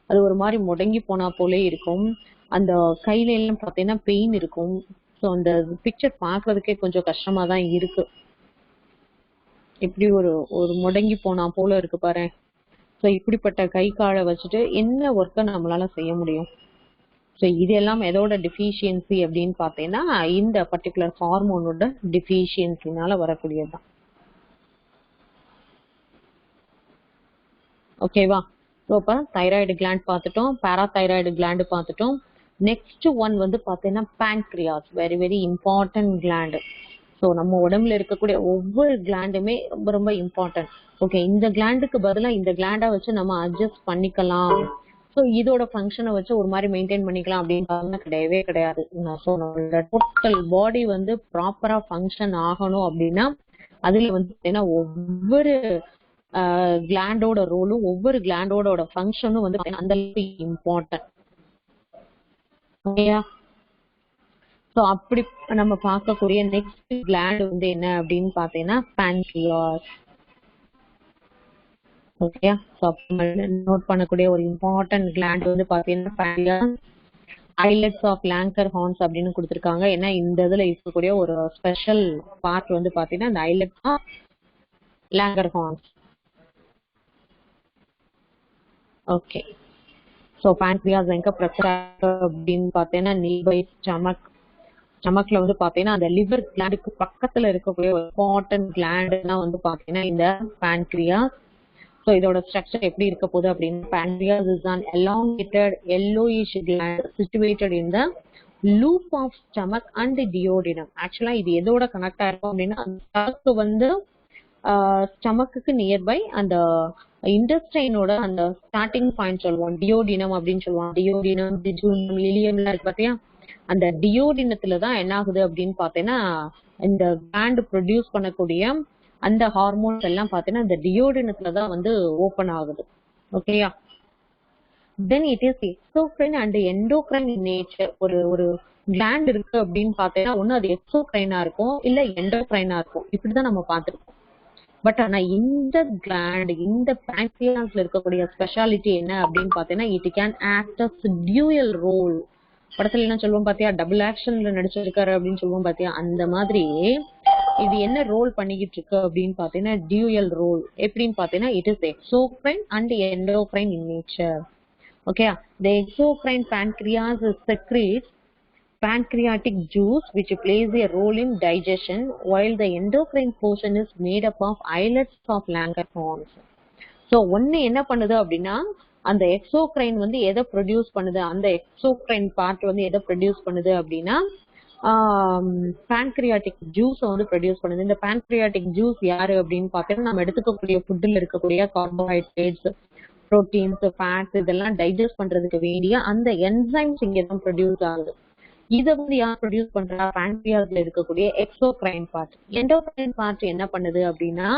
அது ஒரு மாதிரி முடங்கி போனா போலே இருக்கும். அந்த கையில எல்லாம் பார்த்தீங்கன்னா பெயின் இருக்கும். ஸோ அந்த பிக்சர் பார்க்கறதுக்கே கொஞ்சம் கஷ்டமா தான் இருக்கு. இப்படி ஒரு ஒரு முடங்கி போனா போல இருக்கு பாரு. ஸோ இப்படிப்பட்ட கை காலை வச்சுட்டு என்ன ஒர்க்கை நம்மளால செய்ய முடியும்? ஸோ இதெல்லாம் எதோட டிஃபிஷியன்சி அப்படின்னு பார்த்தீங்கன்னா இந்த பர்டிகுலர் ஹார்மோனோட டிஃபிஷியன்சினால வரக்கூடியதுதான். ஓகேவா? ஸோ இப்போ தைராய்டு கிளாண்ட் பார்த்துட்டோம், பாராதைராய்டு கிளாண்டு பார்த்துட்டோம். நெக்ஸ்ட் ஒன் வந்து பார்த்தீங்கன்னா pancreas, very very important gland. So நம்ம உடம்புல இருக்கக்கூடிய ஒவ்வொரு கிளாண்டுமே ரொம்ப ரொம்ப இம்பார்ட்டன்ட். ஓகே, இந்த கிளாண்டுக்கு பதிலாக இந்த கிளாண்டை வச்சு நம்ம அட்ஜஸ்ட் பண்ணிக்கலாம், ஸோ இதோட ஃபங்க்ஷனை வச்சு ஒரு மாதிரி மெயின்டைன் பண்ணிக்கலாம் அப்படின்னு கிடையவே கிடையாது. ஸோ நம்மளோட டோட்டல் பாடி வந்து ப்ராப்பரா ஃபங்க்ஷன் ஆகணும் அப்படின்னா அதுல வந்து ஒவ்வொரு கிளாண்டோட ரோலும் ஒவ்வொரு கிளாண்டோட ஃபங்க்ஷனும் வந்து அந்த அளவுக்கு இம்பார்ட்டன்ட். ஓகேயா? ஸோ அப்படி நம்ம பார்க்கக்கூடிய நெக்ஸ்ட் கிளாண்ட் வந்து என்ன அப்படின்னு பார்த்தீங்கன்னா பேன்க்ரியாஸ். ஓகே, ஸோ நோட் பண்ணக்கூடிய ஒரு இம்பார்ட்டன்ட் கிளாண்ட் வந்து பார்த்தீங்கன்னா pancreas. Islets of longer horns அப்படின்னு கொடுத்துருக்காங்க. ஏன்னா இந்த இதுல இருக்கக்கூடிய ஒரு ஸ்பெஷல் பார்ட் வந்து பார்த்தீங்கன்னா இந்த islets of Langerhans. Okay, so pancreas எங்க ப்ரெஷர் அப்படின்னு பார்த்தீங்கன்னா நீபை ஸ்டமக். ஸ்டமக்ல வந்து பாத்தீங்கன்னா அந்த லிவர் கிளாண்டுக்கு பக்கத்துல இருக்கக்கூடிய ஒரு இம்பார்ட்டன்ட் கிளாண்டுனா வந்து பாத்தீங்கன்னா இந்த பேன்க்ரியாஸ். ஸோ இதோட ஸ்ட்ரக்சர் எப்படி இருக்க போகுது அப்படின்னு pancreas is an elongated yellowish gland situated in the loop of stomach and duodenum. ஆக்சுவலா இது எதோட கனெக்ட் ஆயிருக்கும் அப்படின்னா ஸ்டமக்கு வந்து ஸ்டமக்கு நியர்பை அந்த இன்டெஸ்டைனோட அந்த ஸ்டார்டிங் பாயிண்ட் சொல்லுவோம், டியோடினம் அப்படின்னு சொல்லுவோம். டியோடினம், டிஜூனம், இலியம்லாம் இருக்கு பாத்தியா, அந்த டியோடினத்துல தான் என்ன ஆகுது அப்படின்னு பாத்தீங்கன்னா இந்த கிளாண்ட் ப்ரொடியூஸ் பண்ணக்கூடிய அந்த ஹார்மோன்ஸ் எல்லாம் பாத்தீங்கன்னா இந்த டியோடினத்துல தான் வந்து ஓபன் ஆகுது. ஓகேயா? Then it is exocrine and endocrine in nature. ஒரு கிளாண்ட் இருக்கு அப்படின்னு பாத்தீங்கன்னா ஒண்ணு அது எக்ஸோக்ரைனா இருக்கும் இல்ல எண்டோக்ரைனா இருக்கும், இப்படிதான் நம்ம பார்த்திருக்கோம். பட் ஆனா இந்த கிளாண்ட் இந்த பேன்க்ரியாஸ்ல இருக்கக்கூடிய ஸ்பெஷாலிட்டி என்ன அப்படின்னு பாத்தீங்கன்னா it can act as dual role. படத்துல என்ன சொல்லுவோம் பாத்தியா, டபுள் ஆக்ஷன்ல நடிச்சிருக்காரு அப்படின்னு சொல்லுவோம் பாத்தியா, அந்த மாதிரி இது என்ன ரோல் பண்ணிக்கிட்டு இருக்கு அப்படின்னு பாத்தீங்கன்னா டியூயல் ரோல். எப்படின்னு பாத்தீங்கன்னா it is exocrine and endocrine in nature. Okay, the exocrine pancreas secretes pancreatic juice which plays a role in digestion, while the endocrine portion is made up of islets of Langerhans. So ஒன்னு என்ன பண்ணுது அப்படின்னா அந்த exocrine வந்து எதை produce பண்ணுது, அந்த exocrine part வந்து எதை ப்ரொடியூஸ் பண்ணுது அப்படின்னா pancreatic ஜூஸ் வந்து ப்ரொடியூஸ் பண்ணுது. இந்த pancreatic ஜூஸ் யாரு அப்படின்னு பார்த்தீங்கன்னா நம்ம எடுத்துக்கக்கூடிய ஃபுட்டில் இருக்கக்கூடிய கார்போஹைட்ரேட்ஸ், புரோட்டீன்ஸ், ஃபேட்ஸ் இதெல்லாம் டைஜஸ்ட் பண்றதுக்கு வேண்டிய அந்த என்சைம்ஸ் இங்க தான் ப்ரொடியூஸ் ஆகுது. இதை வந்து யார் ப்ரொடியூஸ் பண்றா, பான்க்ரியாஸ்ல இருக்கக்கூடிய எக்ஸோக்ரைன் பார்ட். எண்டோக்ரைன் பார்ட் என்ன பண்ணுது அப்படின்னா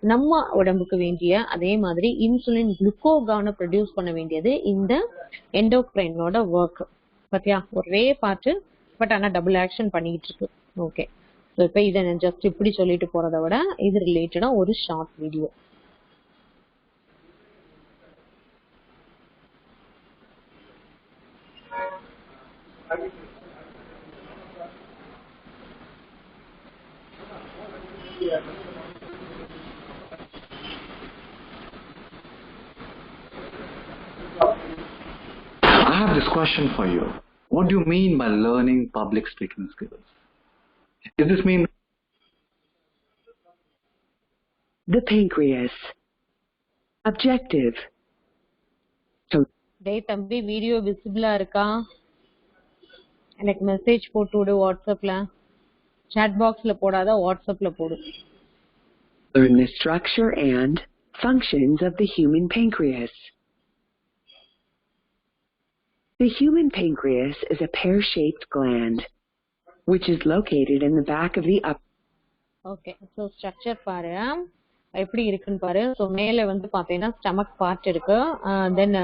நம்ம உடம்புக்கு வேண்டிய அதே மாதிரி இன்சுலின், குளுக்கோகான ப்ரொடியூஸ் பண்ண வேண்டியது இந்த எண்டோக்ரைனோட ஒர்க். பாத்தியா, ஒரே பார்ட் பட் ஆனா டபுள் ஆக்ஷன் பண்ணிட்டு இருக்கு. ஓகே, ஸோ இப்போ இதை நான் ஜஸ்ட் இப்படி சொல்லிட்டு போறதை விட இது ரிலேட்டடா ஒரு short video. I have this question for you. What do you mean by learning public speaking skills? Does this mean the pancreas? Objective. So டேய் தம்பி, வீடியோ விசிபிளா இருக்கா? எனக்கு மெசேஜ் போட்டு விடு வாட்ஸ்அப்ல. சாட் பாக்ஸ்ல போடாத, வாட்ஸ்அப்ல போடு. Learn the structure and functions of the human pancreas. The human pancreas is a pear-shaped gland which is located in the back of the upper. Okay, so structure பாரு. எப்படி இருக்குன்னு பாரு. ஸோ மேலே வந்து பார்த்தீங்கன்னா ஸ்டமக் பார்ட் இருக்கு, தென்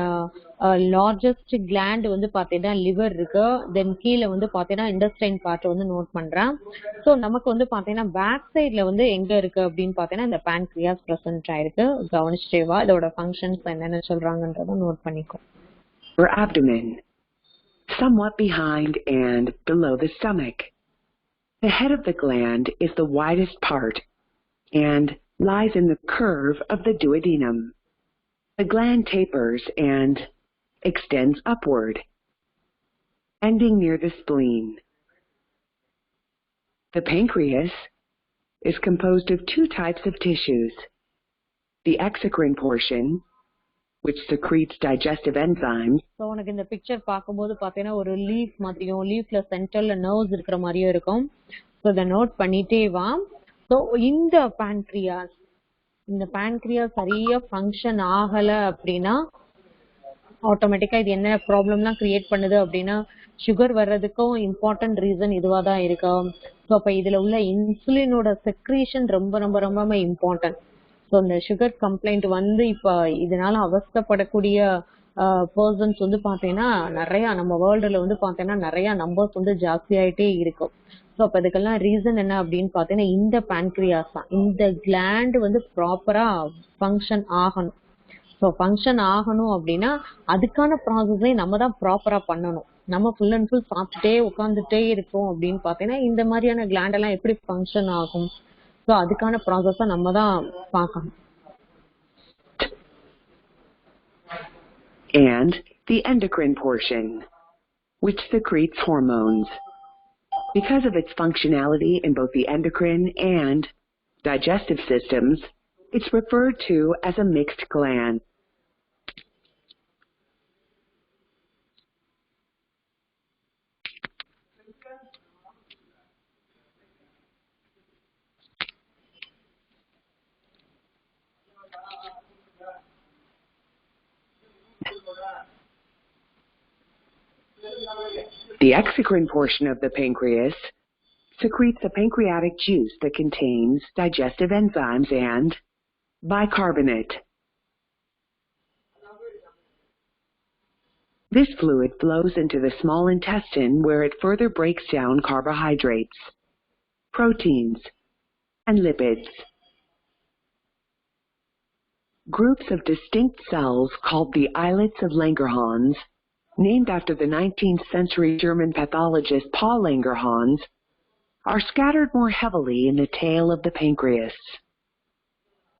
largest gland வந்து பார்த்தீங்கன்னா லிவர் இருக்கு, தென் கீழே வந்து பார்த்தீங்கன்னா இண்டஸ்டைன் பார்ட் வந்து நோட் பண்றேன். ஸோ நமக்கு வந்து பார்த்தீங்கன்னா பேக் சைட்ல வந்து எங்க இருக்கு அப்படின்னு பார்த்தீங்கன்னா இந்த pancreas பிரசன்ட் ஆயிருக்கு. கவனிச்சுட்டே வா, இதோட ஃபங்க்ஷன்ஸ் என்னென்ன சொல்றாங்கன்றத நோட் பண்ணிக்கோ. Or abdomen, somewhat behind and below the stomach. The head of the gland is the widest part and lies in the curve of the duodenum. The gland tapers and extends upward, ending near the spleen. The pancreas is composed of two types of tissues. The exocrine portion, which secretes digestive enzymes. So உனக்கு இந்த picture பார்க்கும்போது பார்த்தீங்கன்னா ஒரு leaf மாதிரியும், லீஃப்ல சென்டர்ல nerves இருக்கிற மாதிரியும் இருக்கும். ஸோ இதை நோட் பண்ணிட்டே வா. ஸோ இந்த பேன்க்ரியாஸ் சரியா ஃபங்க்ஷன் ஆகல அப்படின்னா ஆட்டோமேட்டிக்கா இது என்ன ப்ராப்ளம்லாம் கிரியேட் பண்ணுது அப்படின்னா சுகர் வர்றதுக்கும் இம்பார்ட்டன்ட் ரீசன் இதுவா தான் இருக்கு. ஸோ அப்ப இதுல உள்ள இன்சுலினோட செக்ரீஷன் ரொம்ப ரொம்ப ரொம்ப இம்பார்ட்டன்ட். ஸோ இந்த சுகர் கம்ப்ளைண்ட் வந்து இப்ப இதனால அவஸ்தப்படக்கூடிய பர்சன்ஸ் வந்து பாத்தீங்கன்னா நிறைய நம்ம வேர்ல்டுல வந்து பாத்தீங்கன்னா நிறைய நம்பர்ஸ் வந்து ஜாஸ்தி ஆயிட்டே இருக்கும். ஸோ அப்ப இதுக்கெல்லாம் ரீசன் என்ன அப்படின்னு பாத்தீங்கன்னா இந்த pancreas தான். இந்த கிளாண்ட் வந்து ப்ராப்பரா ஃபங்க்ஷன் ஆகணும். ஸோ ஃபங்க்ஷன் ஆகணும் அப்படின்னா அதுக்கான ப்ராசஸை நம்ம தான் ப்ராப்பரா பண்ணணும். நம்ம ஃபுல் அண்ட் ஃபுல் சாப்பிட்டுட்டே உட்காந்துட்டே இருக்கோம் அப்படின்னு பாத்தீங்கன்னா இந்த மாதிரியான கிளாண்ட் எல்லாம் எப்படி ஃபங்க்ஷன் ஆகும்? ஸோ அதுக்கான ப்ராசஸை நம்ம தான் பார்க்கணும். And the endocrine portion, which secretes hormones. Because of its functionality in both the endocrine and digestive systems, it's referred to as a mixed gland. The exocrine portion of the pancreas secretes a pancreatic juice that contains digestive enzymes and bicarbonate. This fluid flows into the small intestine where it further breaks down carbohydrates, proteins, and lipids. Groups of distinct cells called the islets of Langerhans, named after the 19th century German pathologist Paul Langerhans, are scattered more heavily in the tail of the pancreas.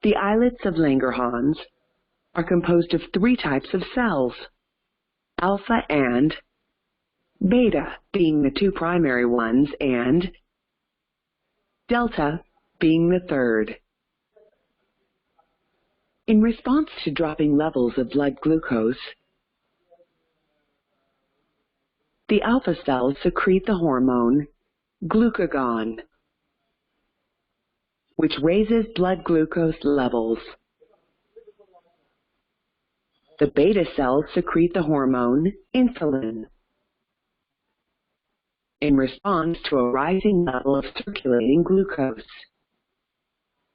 The islets of Langerhans are composed of three types of cells, alpha and beta being the two primary ones, and delta being the third. In response to dropping levels of blood glucose, the alpha cells secrete the hormone glucagon, which raises blood glucose levels. The beta cells secrete the hormone insulin. In response to a rising level of circulating glucose,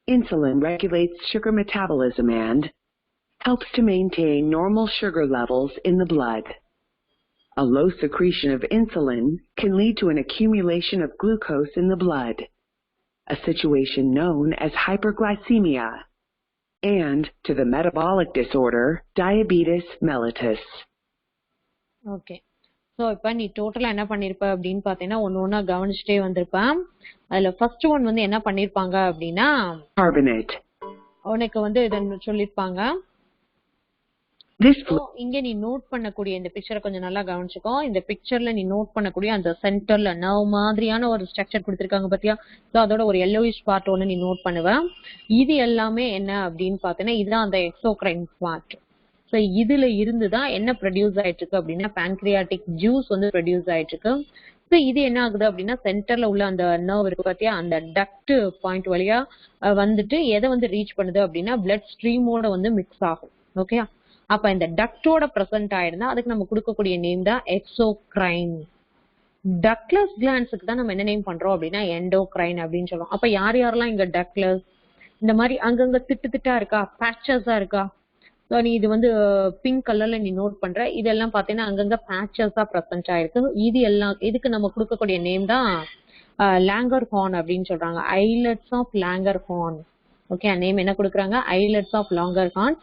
insulin regulates sugar metabolism and helps to maintain normal sugar levels in the blood. A low secretion of insulin can lead to an accumulation of glucose in the blood, a situation known as hyperglycemia, and to the metabolic disorder diabetes mellitus. Okay. So இப்போ நீ டோட்டலா என்ன பண்ணிருப்ப அப்படின்னு பாத்தீங்கன்னா ஒன்னா கவனிச்சுட்டே வந்திருப்பேன். அதுல first one வந்து என்ன பண்ணிருப்பாங்க அப்படின்னா Carbonate. உனக்கு வந்து இதை சொல்லிருப்பாங்க. This இங்க நீ நோட் பண்ணக்கூடிய இந்த பிக்சரை கொஞ்சம் நல்லா கவனிச்சுக்கோ. இந்த பிக்சர்ல நீ நோட் பண்ணக்கூடிய அந்த சென்டர்ல நர்வ் மாதிரியான ஒரு ஸ்ட்ரக்சர் கொடுத்திருக்காங்க பாத்தியா? சோ அதோட ஒரு yellowish பார்ட் ஒன்னு நீ நோட் பண்ணுவ. இது எல்லாமே என்ன அப்படின்னு பாத்தீங்கன்னா இதுதான் அந்த எக்ஸோக்ரைன் பார்ட். சோ இதுல இருந்துதான் என்ன ப்ரொடியூஸ் ஆயிட்டு இருக்கு அப்படின்னா pancreatic juice வந்து ப்ரொடியூஸ் ஆயிட்டு இருக்கு. சோ இது என்ன ஆகுது அப்படின்னா சென்டர்ல உள்ள அந்த நர்வ் இருக்கு பாத்தியா, அந்த டக்ட் பாயிண்ட் வழியா வந்துட்டு எதை வந்து ரீச் பண்ணுது அப்படின்னா பிளட் ஸ்ட்ரீமோட வந்து மிக்ஸ் ஆகும். ஓகே, அப்ப இந்த டக்டோட பிரசன்ட் ஆயிருந்தா அதுக்கு நம்ம கொடுக்கக்கூடிய நேம் தான் எக்ஸோக்ரைன். டக்லஸ் கிளான்ஸுக்கு தான் நம்ம என்ன நேம் பண்றோம் அப்படின்னா எண்டோக்ரைன் அப்படின்னு சொல்றோம். அப்ப யார் யாரெல்லாம் இங்க டக்லஸ் இந்த மாதிரி அங்கங்க திட்டு திட்டா இருக்கா, பேச்சஸா இருக்கா. ஸோ நீ இது வந்து பிங்க் கலர்ல நீ நோட் பண்ற, இதெல்லாம் பாத்தீங்கன்னா அங்கங்க பேச்சஸா ப்ரெசென்ட் ஆயிருக்கு. இது எல்லாம் இதுக்கு நம்ம கொடுக்கக்கூடிய நேம் தான் லாங்கர் ஹார்ன் அப்படின்னு சொல்றாங்க. Islets of Langerhans. Okay, name என்ன கொடுக்குறாங்க, ஐலட்ஸ் ஆஃப் லாங்கர் ஹார்ன்.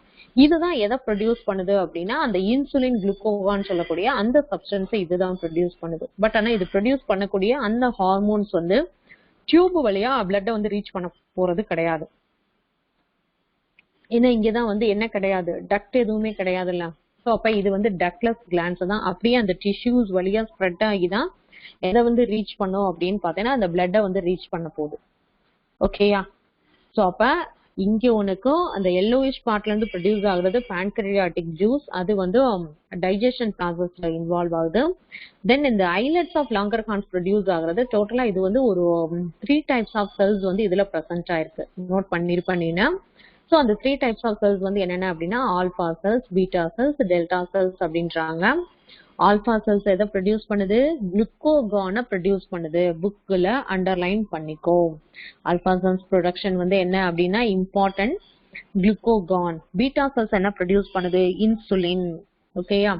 இதுதான் எதை ப்ரொடியூஸ் பண்ணுது அப்படின்னா அந்த இன்சுலின் குளுக்கோகான்னு சொல்லக்கூடிய அந்த சப்ஸ்டன்ஸை இதுதான் ப்ரொடியூஸ் பண்ணுது. பட் ஆனா இது ப்ரொடியூஸ் பண்ணக்கூடிய அந்த ஹார்மோன்ஸ் வந்து டியூப் வழியா பிளட்டை வந்து ரீச் பண்ண போறது கிடையாது. ஏன்னா இங்கதான் வந்து என்ன கிடையாது, டக்ட் எதுவுமே கிடையாதுல்ல. ஸோ அப்ப இது வந்து டக்லெஸ் கிளான்ஸ் தான் அப்படியே அந்த டிஷ்யூஸ் வழியா ஸ்ப்ரெட் ஆகிதான் எதை வந்து ரீச் பண்ணும் அப்படின்னு பார்த்தீங்கன்னா அந்த பிளட்டை வந்து ரீச் பண்ண போகுது. ஓகேயா? ஸோ அப்ப இங்க உனக்கு அந்த yellowish பார்ட்ல இருந்து ப்ரொடியூஸ் ஆகுறது pancreatic juice. அது வந்து டைஜஷன் ப்ராசஸ்ல இன்வால்வ் ஆகுது. தென் இந்த ஐலட்ஸ் ஆஃப் லாங்கர்ஹார்ன்ஸ் ப்ரொடியூஸ் ஆகுறது டோட்டலா இது வந்து ஒரு 3 டைப்ஸ் ஆஃப் செல்ஸ் வந்து இதுல ப்ரெசென்ட் ஆயிருக்கு. நோட் பண்ணிருப்பீங்கன்னா ஸோ அந்த 3 டைப்ஸ் ஆஃப் செல்ஸ் வந்து என்னென்ன அப்படின்னா alpha cells, beta cells, delta cells அப்படின்றாங்க. ஆல்பா செல்ஸ் எதை ப்ரொடியூஸ் பண்ணுது, குளுக்கோகானை ப்ரொடியூஸ் பண்ணுது. புக்ல அண்டர்லைன் பண்ணிக்கோ. ஆல்பா செல்ஸ் ப்ரொடக்ஷன் வந்து என்ன அப்படின்னா இம்பார்ட்டன்ட் குளுக்கோகான். பீட்டா செல்ஸ் என்ன ப்ரொடியூஸ் பண்ணுது, இன்சுலின். ஓகேயா?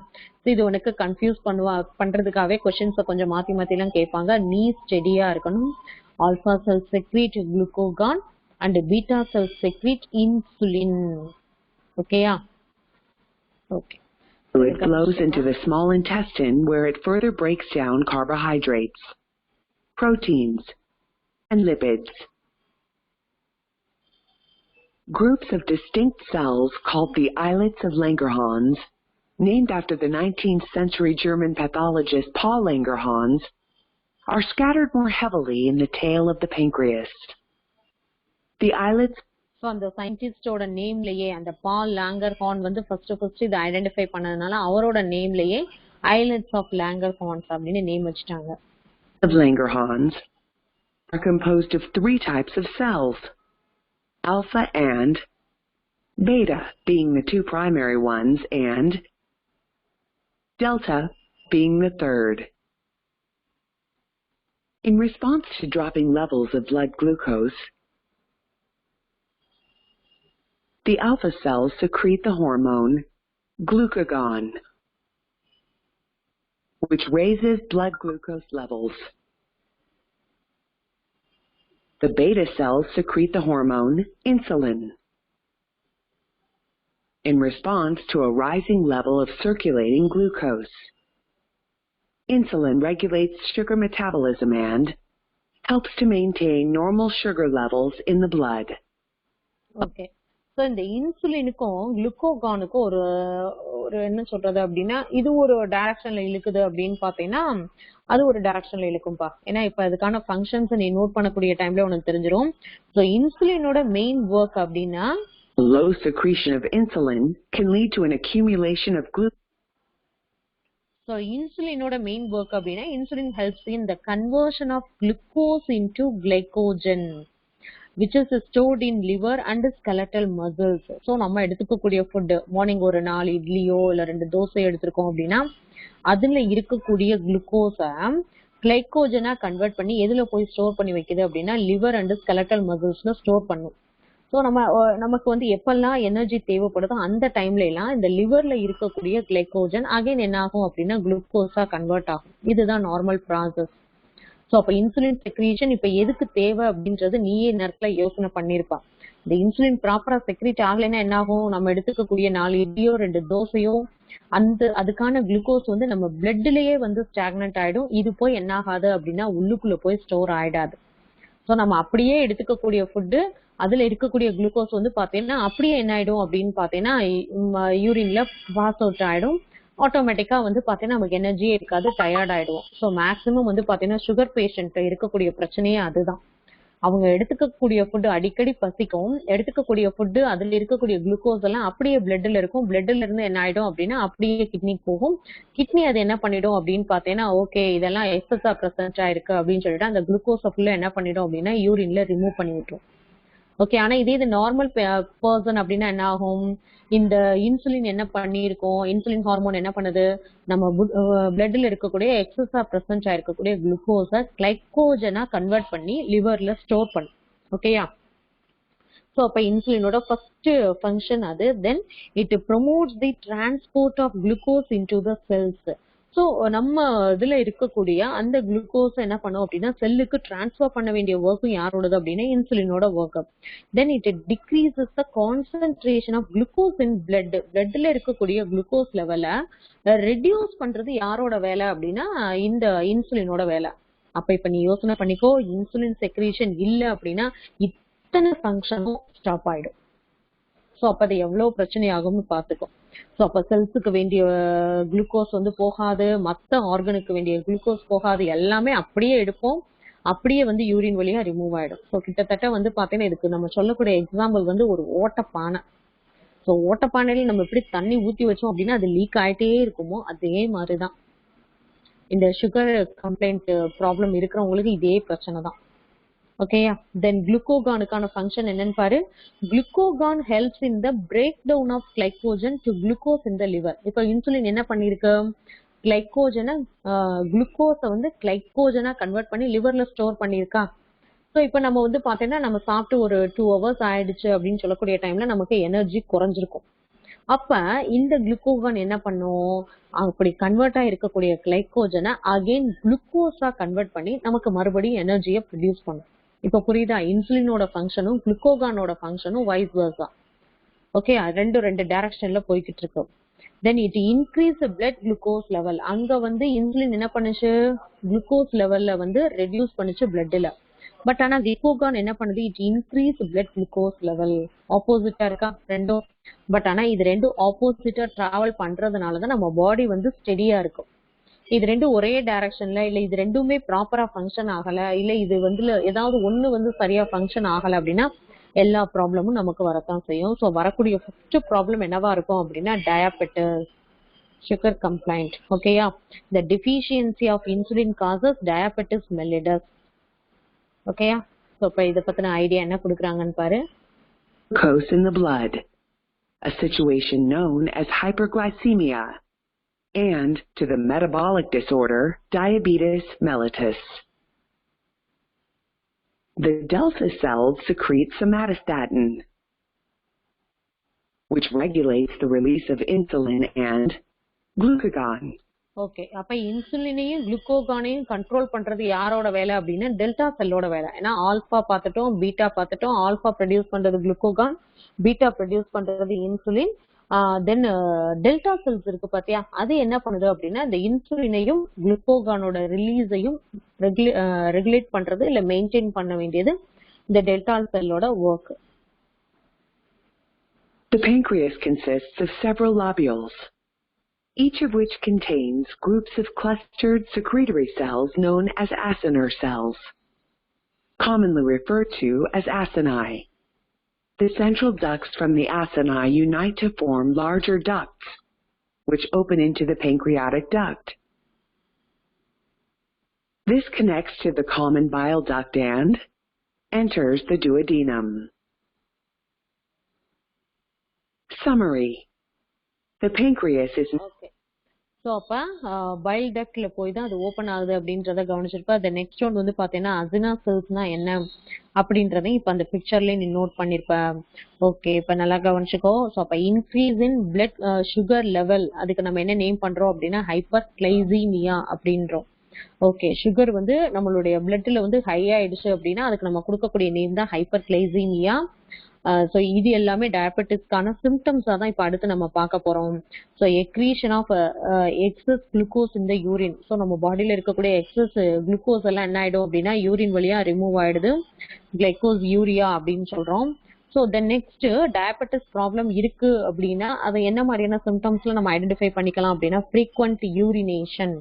இது உனக்கு கன்ஃபியூஸ் பண்றதுக்காகவே கொஸ்டின்ஸை கொஞ்சம் மாத்தி மாத்தி எல்லாம் கேட்பாங்க. நீ ஸ்டெடியா இருக்கணும். Alpha cells secrete glucagon and beta cells secrete insulin. Okay, yeah. Okay. It flows into the small intestine where it further breaks down carbohydrates, proteins, and lipids. Groups of distinct cells called the islets of Langerhans, named after the 19th century German pathologist Paul Langerhans, are scattered more heavily in the tail of the pancreas. The islets. So அந்த சயின்டிஸ்டோட நேம்லயே அந்த பால் லாங்கர்ஹார்ன் வந்து first இதை identify பண்ணதுனால அவரோட நேம்லயே islets of லாங்கர்ஹார்ன்ஸ் அப்படின்னு name வச்சுட்டாங்க. Of Langerhans are composed of 3 types of cells, alpha and beta being the 2 primary ones and delta being the third. In response to dropping levels of blood glucose, the alpha cells secrete the hormone glucagon, which raises blood glucose levels. The beta cells secrete the hormone insulin. In response to a rising level of circulating glucose, insulin regulates sugar metabolism and helps to maintain normal sugar levels in the blood. Okay. So இந்த இன்சுலினுக்கும் குளுக்கோகானுக்கும் ஒரு என்ன சொல்றது அப்படின்னா இது ஒரு டைரக்ஷன்ல இழுக்குது அப்படின்னு பாத்தீங்கன்னா அது ஒரு டைரக்ஷன்ல இழுக்கும்பா. ஏன்னா இப்ப அதுக்கான ஃபங்க்ஷன்ஸ் நீ நோட் பண்ணக்கூடிய டைம்ல உனக்கு தெரிஞ்சிடும். ஸோ இன்சுலினோட மெயின் ஒர்க் அப்படின்னா low secretion of insulin can lead to an accumulation of glucose. So இன்சுலினோட மெயின் ஒர்க் அப்படின்னா insulin helps in the conversion of glucose into glycogen which is stored in liver and skeletal muscles. So நம்ம எடுத்துக்கக்கூடிய food morning ஒரு 4 இட்லியோ இல்ல 2 தோசை எடுத்திருக்கோம் அப்படின்னா அதுல இருக்கக்கூடிய குளுக்கோஸை கிளைகோஜனா கன்வெர்ட் பண்ணி எதுல போய் ஸ்டோர் பண்ணி வைக்குது அப்படின்னா லிவர் அண்ட் ஸ்கெலட்டல் மசில்ஸ்ல ஸ்டோர் பண்ணும். ஸோ நமக்கு வந்து எப்பெல்லாம் எனர்ஜி தேவைப்படுதோ அந்த டைம்ல எல்லாம் இந்த லிவர்ல இருக்கக்கூடிய கிளைகோஜன் அகைன் என்ன ஆகும் அப்படின்னா குளுக்கோஸா கன்வெர்ட் ஆகும். இதுதான் நார்மல் ப்ராசஸ். ஸோ அப்ப இன்சுலின் செக்ரீஷன் இப்ப எதுக்கு தேவை அப்படின்றது நீயே நேரத்துல யோசனை பண்ணிருப்பா. இந்த இன்சுலின் ப்ராப்பரா செக்ரீட் ஆகலைன்னா என்ன ஆகும், நம்ம எடுத்துக்கக்கூடிய 4 இட்லியோ 2 தோசையோ அதுக்கான குளுக்கோஸ் வந்து நம்ம பிளட்லயே வந்து ஸ்டாக்னன்ட் ஆயிடும். இது போய் என்ன ஆகாது அப்படின்னா உள்ளுக்குள்ள போய் ஸ்டோர் ஆயிடாது. ஸோ நம்ம அப்படியே எடுத்துக்கக்கூடிய ஃபுட்டு அதுல இருக்கக்கூடிய குளுக்கோஸ் வந்து பாத்தீங்கன்னா அப்படியே என்ன ஆயிடும் அப்படின்னு பாத்தீங்கன்னா யூரின்ல பாஸ் அவுட் ஆயிடும். ஆட்டோமேட்டிக்கா வந்து பாத்தீங்கன்னா நமக்கு எனர்ஜியே இருக்காது, டயர்ட் ஆயிடுவோம். ஸோ மேக்சிமம் வந்து பாத்தீங்கன்னா சுகர் பேஷண்ட் இருக்கக்கூடிய பிரச்சனையே அதுதான். அவங்க எடுத்துக்கக்கூடிய ஃபுட்டு அடிக்கடி பசிக்கும், எடுத்துக்கக்கூடிய ஃபுட்டு அதுல இருக்கக்கூடிய குளுக்கோஸ் எல்லாம் அப்படியே பிளட்ல இருக்கும். பிளட்ல இருந்து என்ன ஆயிடும் அப்படின்னா அப்படியே கிட்னிக்கு போகும். கிட்னி அது என்ன பண்ணிடும் அப்படின்னு பாத்தீங்கன்னா ஓகே இதெல்லாம் எக்ஸஸா பிரசன்ட் ஆயிருக்கு அப்படின்னு சொல்லிட்டு அந்த குளுக்கோஸை ஃபுல்லா என்ன பண்ணிடும் அப்படின்னா யூரின்ல ரிமூவ் பண்ணி விட்டுரும். ஓகே, ஆனா இதே இது நார்மல் பர்சன் அப்படின்னா என்ன ஆகும், இந்த இன்சுலின் என்ன பண்ணிருக்கோம், இன்சுலின் ஹார்மோன் என்ன பண்ணுது, நம்ம பிளட்ல இருக்கக்கூடிய எக்ஸஸா பிரசன்ட் ஆயிருக்கக்கூடிய குளுக்கோஸை கிளைகோஜனா கன்வெர்ட் பண்ணி லிவர்ல ஸ்டோர் பண்ணும். ஓகேயா? ஸோ அப்போ இன்சுலினோட ஃபர்ஸ்ட் ஃபங்க்ஷன் அது. Then it promotes the transport of glucose into the cells. So நம்ம இதுல இருக்கக்கூடிய அந்த குளுக்கோஸ் என்ன பண்ணும் அப்படின்னா செல்லுக்கு டிரான்ஸ்ஃபர் பண்ண வேண்டிய ஒர்க்கும் யாரோடது அப்படின்னா இன்சுலினோட work. Then it decreases the concentration of glucose in blood. பிளட்ல இருக்கக்கூடிய குளுக்கோஸ் லெவலை ரெடியூஸ் பண்றது யாரோட வேலை அப்படின்னா இந்த இன்சுலினோட வேலை. அப்ப இப்ப நீ யோசனை பண்ணிக்கோ, இன்சுலின் செக்ரீஷன் இல்ல அப்படின்னா இத்தனை ஃபங்க்ஷனும் ஸ்டாப் ஆயிடும். ஸோ அப்ப அது எவ்வளவு பிரச்சனை ஆகும்னு பாத்துக்கோ. ஸோ அப்ப செல்ஸுக்கு வேண்டிய குளுக்கோஸ் வந்து போகாது, மற்ற ஆர்கனுக்கு வேண்டிய குளுக்கோஸ் போகாது, எல்லாமே அப்படியே எடுப்போம், அப்படியே வந்து யூரின் வழியா ரிமூவ் ஆயிடும். ஸோ கிட்டத்தட்ட வந்து பாத்தீங்கன்னா இதுக்கு நம்ம சொல்லக்கூடிய எக்ஸாம்பிள் வந்து ஒரு ஓட்டப்பானை. ஸோ ஓட்டப்பானையில நம்ம எப்படி தண்ணி ஊத்தி வச்சோம் அப்படின்னா அது லீக் ஆயிட்டே இருக்குமோ அதே மாதிரிதான் இந்த சுகர் கம்ப்ளைண்ட் ப்ராப்ளம் இருக்கிறவங்களுக்கு இதே பிரச்சனை தான். ஓகேயா? தென் குளுக்கோகானுக்கான ஃபங்க்ஷன் என்னன்னு பாரு. Glucagon helps in the break down of glycogen to glucose in the liver. இப்போ இன்சுலின் என்ன பண்ணிருக்கு, கிளைகோஜனை குளுக்கோஸை வந்து கிளைகோஜனா கன்வெர்ட் பண்ணி லிவர்ல ஸ்டோர் பண்ணிருக்கா. ஸோ இப்போ நம்ம வந்து பாத்தீங்கன்னா நம்ம சாப்பிட்டு ஒரு 2 hours ஆயிடுச்சு அப்படின்னு சொல்லக்கூடிய டைம்ல நமக்கு எனர்ஜி குறைஞ்சிருக்கும். அப்ப இந்த குளுக்கோகான் என்ன பண்ணும், அப்படி கன்வெர்ட் ஆயிருக்கக்கூடிய கிளைகோஜனை அகைன் குளுக்கோஸா கன்வெர்ட் பண்ணி நமக்கு மறுபடியும் எனர்ஜியை ப்ரொடியூஸ் பண்ணும். இப்ப புரியுதா? இன்சுலினோட ஃபங்க்ஷனும் குளுக்கோகானோட ஃபங்க்ஷனும் வைஸ் வெர்சா. ஓகே, ரெண்டு டைரக்ஷன்ல போய்கிட்டு இருக்கு. Then it increase blood glucose level. அங்க வந்து இன்சுலின் என்ன பண்ணுச்சு, குளுக்கோஸ் லெவல்ல வந்து ரெடியூஸ் பண்ணுச்சு பிளட்ல. பட் ஆனா குளுக்கோகான் என்ன பண்ணுது, it increase blood glucose level. ஆப்போசிட்டா இருக்கா ரெண்டும். பட் ஆனா இது ரெண்டும் ஆப்போசிட்டா டிராவல் பண்றதுனாலதான் நம்ம பாடி வந்து ஸ்டெடியா இருக்கும். இது ரெண்டும் ஒரே டைரக்ஷன்ல இல்ல இது ரெண்டுமே ப்ராப்பரா ஃபங்க்ஷன் ஆகல, இல்ல இது வந்து ஏதாவது ஒண்ணு வந்து சரியா ஃபங்க்ஷன் ஆகல அப்படின்னா எல்லா ப்ராப்ளமும் நமக்கு வரத்தான் செய்யும். ஸோ வரக்கூடிய ஃபர்ஸ்ட் ப்ராப்ளம் என்னவா இருக்கும் அப்படின்னா டயாபெட்டிஸ், சுகர் கம்ப்ளைண்ட். ஓகேயா? The deficiency of insulin causes diabetes mellitus. ஓகேயா? ஸோ இப்போ இதை பத்தின ஐடியா என்ன கொடுக்குறாங்கன்னு பாரு. Glucose in the blood, a situation known as hyperglycemia, and to the metabolic disorder diabetes mellitus. The delta cells secrete somatostatin, which regulates the release of insulin and glucagon. Okay, அப்ப இன்சுலினையும் குளுக்கோகானையும் control பண்றது யாரோட வேலை அப்படின்னா delta செல்லோட வேலை. ஏன்னா alpha பார்த்துட்டோம், beta பார்த்துட்டோம். Alpha produce பண்றது குளுக்கோகான், பீட்டா ப்ரொடியூஸ் பண்றது இன்சுலின். தென் டெல்டா செல்ஸ் இருக்கு பாத்தியா, அது என்ன பண்ணுது அப்படின்னா இந்த இன்சுலினையும் குளுக்கோகானோட ரிலீஸையும் ரெகுலேட் பண்றது இல்ல மெயின்டைன் பண்ண வேண்டியது இந்த டெல்டா செல்லோட work. The pancreas consists of several lobules, each of which contains groups of clustered secretory cells known as acinar cells, commonly referred to as acini. The central ducts from the acini unite to form larger ducts, which open into the pancreatic duct. This connects to the common bile duct and enters the duodenum. Summary. The pancreas is... okay, so அப்ப file டக்ட்ல போய் தான் அது open ஆகுது அப்படின்றத கவனிச்சிருப்பா. அந்த next one வந்து பாத்தீங்கன்னா அசினா செல்ஸ்னா என்ன அப்படின்றதையும் இப்ப அந்த பிக்சர்லயே நீ நோட் பண்ணிருப்ப. ஓகே, இப்ப நல்லா கவனிச்சுக்கோ. ஸோ அப்ப increase in blood sugar level, அதுக்கு நம்ம என்ன நேம் பண்றோம் அப்படின்னா ஹைப்பர் கிளைசீமியா அப்படின்றோம். ஓகே, சுகர் வந்து நம்மளுடைய பிளட்ல வந்து ஹை ஆயிடுச்சு அப்படின்னா அதுக்கு நம்ம கொடுக்கக்கூடிய நேம் தான் ஹைப்பர் கிளைசீமியா. ஸோ இது எல்லாமே டயபெட்டிஸ்க்கான சிம்டம்ஸா தான் இப்போ அடுத்து நம்ம பார்க்க போறோம். ஸோ எக்ரீஷன் ஆஃப் எக்ஸஸ் குளுக்கோஸ் இந்த யூரின். ஸோ நம்ம பாடியில இருக்கக்கூடிய எக்ஸஸ் குளுக்கோஸ் எல்லாம் என்ன ஆயிடும் அப்படின்னா யூரின் வழியா ரிமூவ் ஆயிடுது, கிளைகோஸ் யூரியா அப்படின்னு சொல்றோம். So then next diabetes problem இருக்கு அப்படின்னா அதை என்ன மாதிரியான சிம்டம்ஸ்ல நம்ம ஐடென்டிஃபை பண்ணிக்கலாம் அப்படின்னா ஃப்ரீக்வெண்ட் யூரினேஷன்.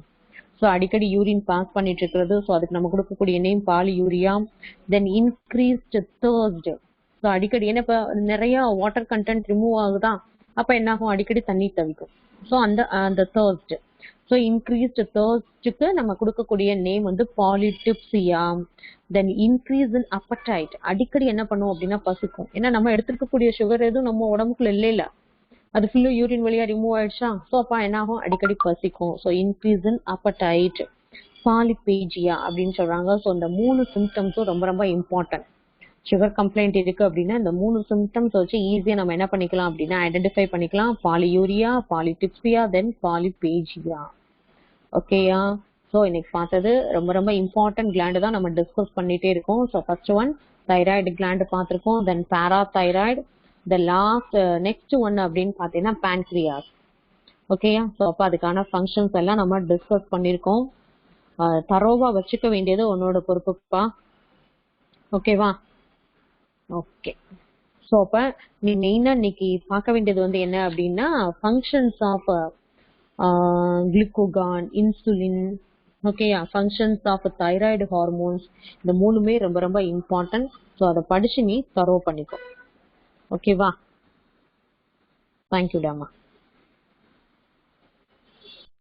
ஸோ அடிக்கடி யூரின் பாஸ் பண்ணிட்டு இருக்கிறது. ஸோ அதுக்கு நம்ம கொடுக்கக்கூடிய நேம் பாலியூரியா. தென் இன்க்ரீஸ்ட் தர்ஸ்ட். ஸோ அடிக்கடி ஏன்னா இப்போ நிறைய வாட்டர் கண்டென்ட் ரிமூவ் ஆகுதா, அப்ப என்ன ஆகும், அடிக்கடி தண்ணி தவிக்கும். ஸோ அந்த தர்ஸ்ட். ஸோ இன்க்ரீஸ்ட் தர்ஸ்டுக்கு நம்ம கொடுக்கக்கூடிய நேம் வந்து polydipsia. Then increase in appetite. அடிக்கடி என்ன பண்ணுவோம் அப்படின்னா பசிக்கும். ஏன்னா நம்ம எடுத்துக்கக்கூடிய சுகர் எதுவும் நம்ம உடம்புக்குள்ள இல்ல, அது ஃபுல்லா யூரின் வழியா ரிமூவ் ஆயிடுச்சா. ஸோ அப்ப என்ன ஆகும், அடிக்கடி பசிக்கும். So increase in appetite, polyphagia அப்படின்னு சொல்றாங்க. ஸோ இந்த 3 சிம்டம்ஸும் ரொம்ப ரொம்ப இம்பார்ட்டன்ட். சுகர் கம்ப்ளைண்ட் இருக்கு அப்படின்னா இந்த 3 சிம்டம்ஸ் வச்சு ஈஸியா நம்ம என்ன பண்ணிக்கலாம் அப்படின்னா ஐடென்டிஃபை பண்ணிக்கலாம். பாலியூரியா, பாலிடிப்சியா, தென் பாலிபேஜியா. ஓகேயா? ஸோ இன்னைக்கு பார்த்தது ரொம்ப ரொம்ப இம்பார்ட்டன்ட் கிளாண்டு தான் நம்ம டிஸ்கஸ் பண்ணிட்டே இருக்கோம். So first one thyroid gland பார்த்துருக்கோம், then parathyroid, the last next one அப்படின்னு பார்த்தீங்கன்னா பேன்க்ரியாஸ். ஓகேயா? ஸோ அப்போ அதுக்கான ஃபங்க்ஷன்ஸ் எல்லாம் நம்ம டிஸ்கஸ் பண்ணியிருக்கோம். தரோவா வச்சுக்க வேண்டியது உன்னோட பொறுப்புப்பா. ஓகேவா? ஓகே. ஸோ அப்போ நீ மெயினாக இன்னைக்கு பார்க்க வேண்டியது வந்து என்ன அப்படின்னா ஃபங்க்ஷன்ஸ் ஆஃப் glucagon, இன்சுலின், ஓகேயா, ஃபங்க்ஷன்ஸ் ஆஃப் தைராய்டு ஹார்மோன்ஸ், இந்த 3மே ரொம்ப ரொம்ப இம்பார்ட்டன்ட். ஸோ அதை படிச்சு நீ தரோ பண்ணிக்கோ. ஓகேவா? தேங்க்யூ டாமா.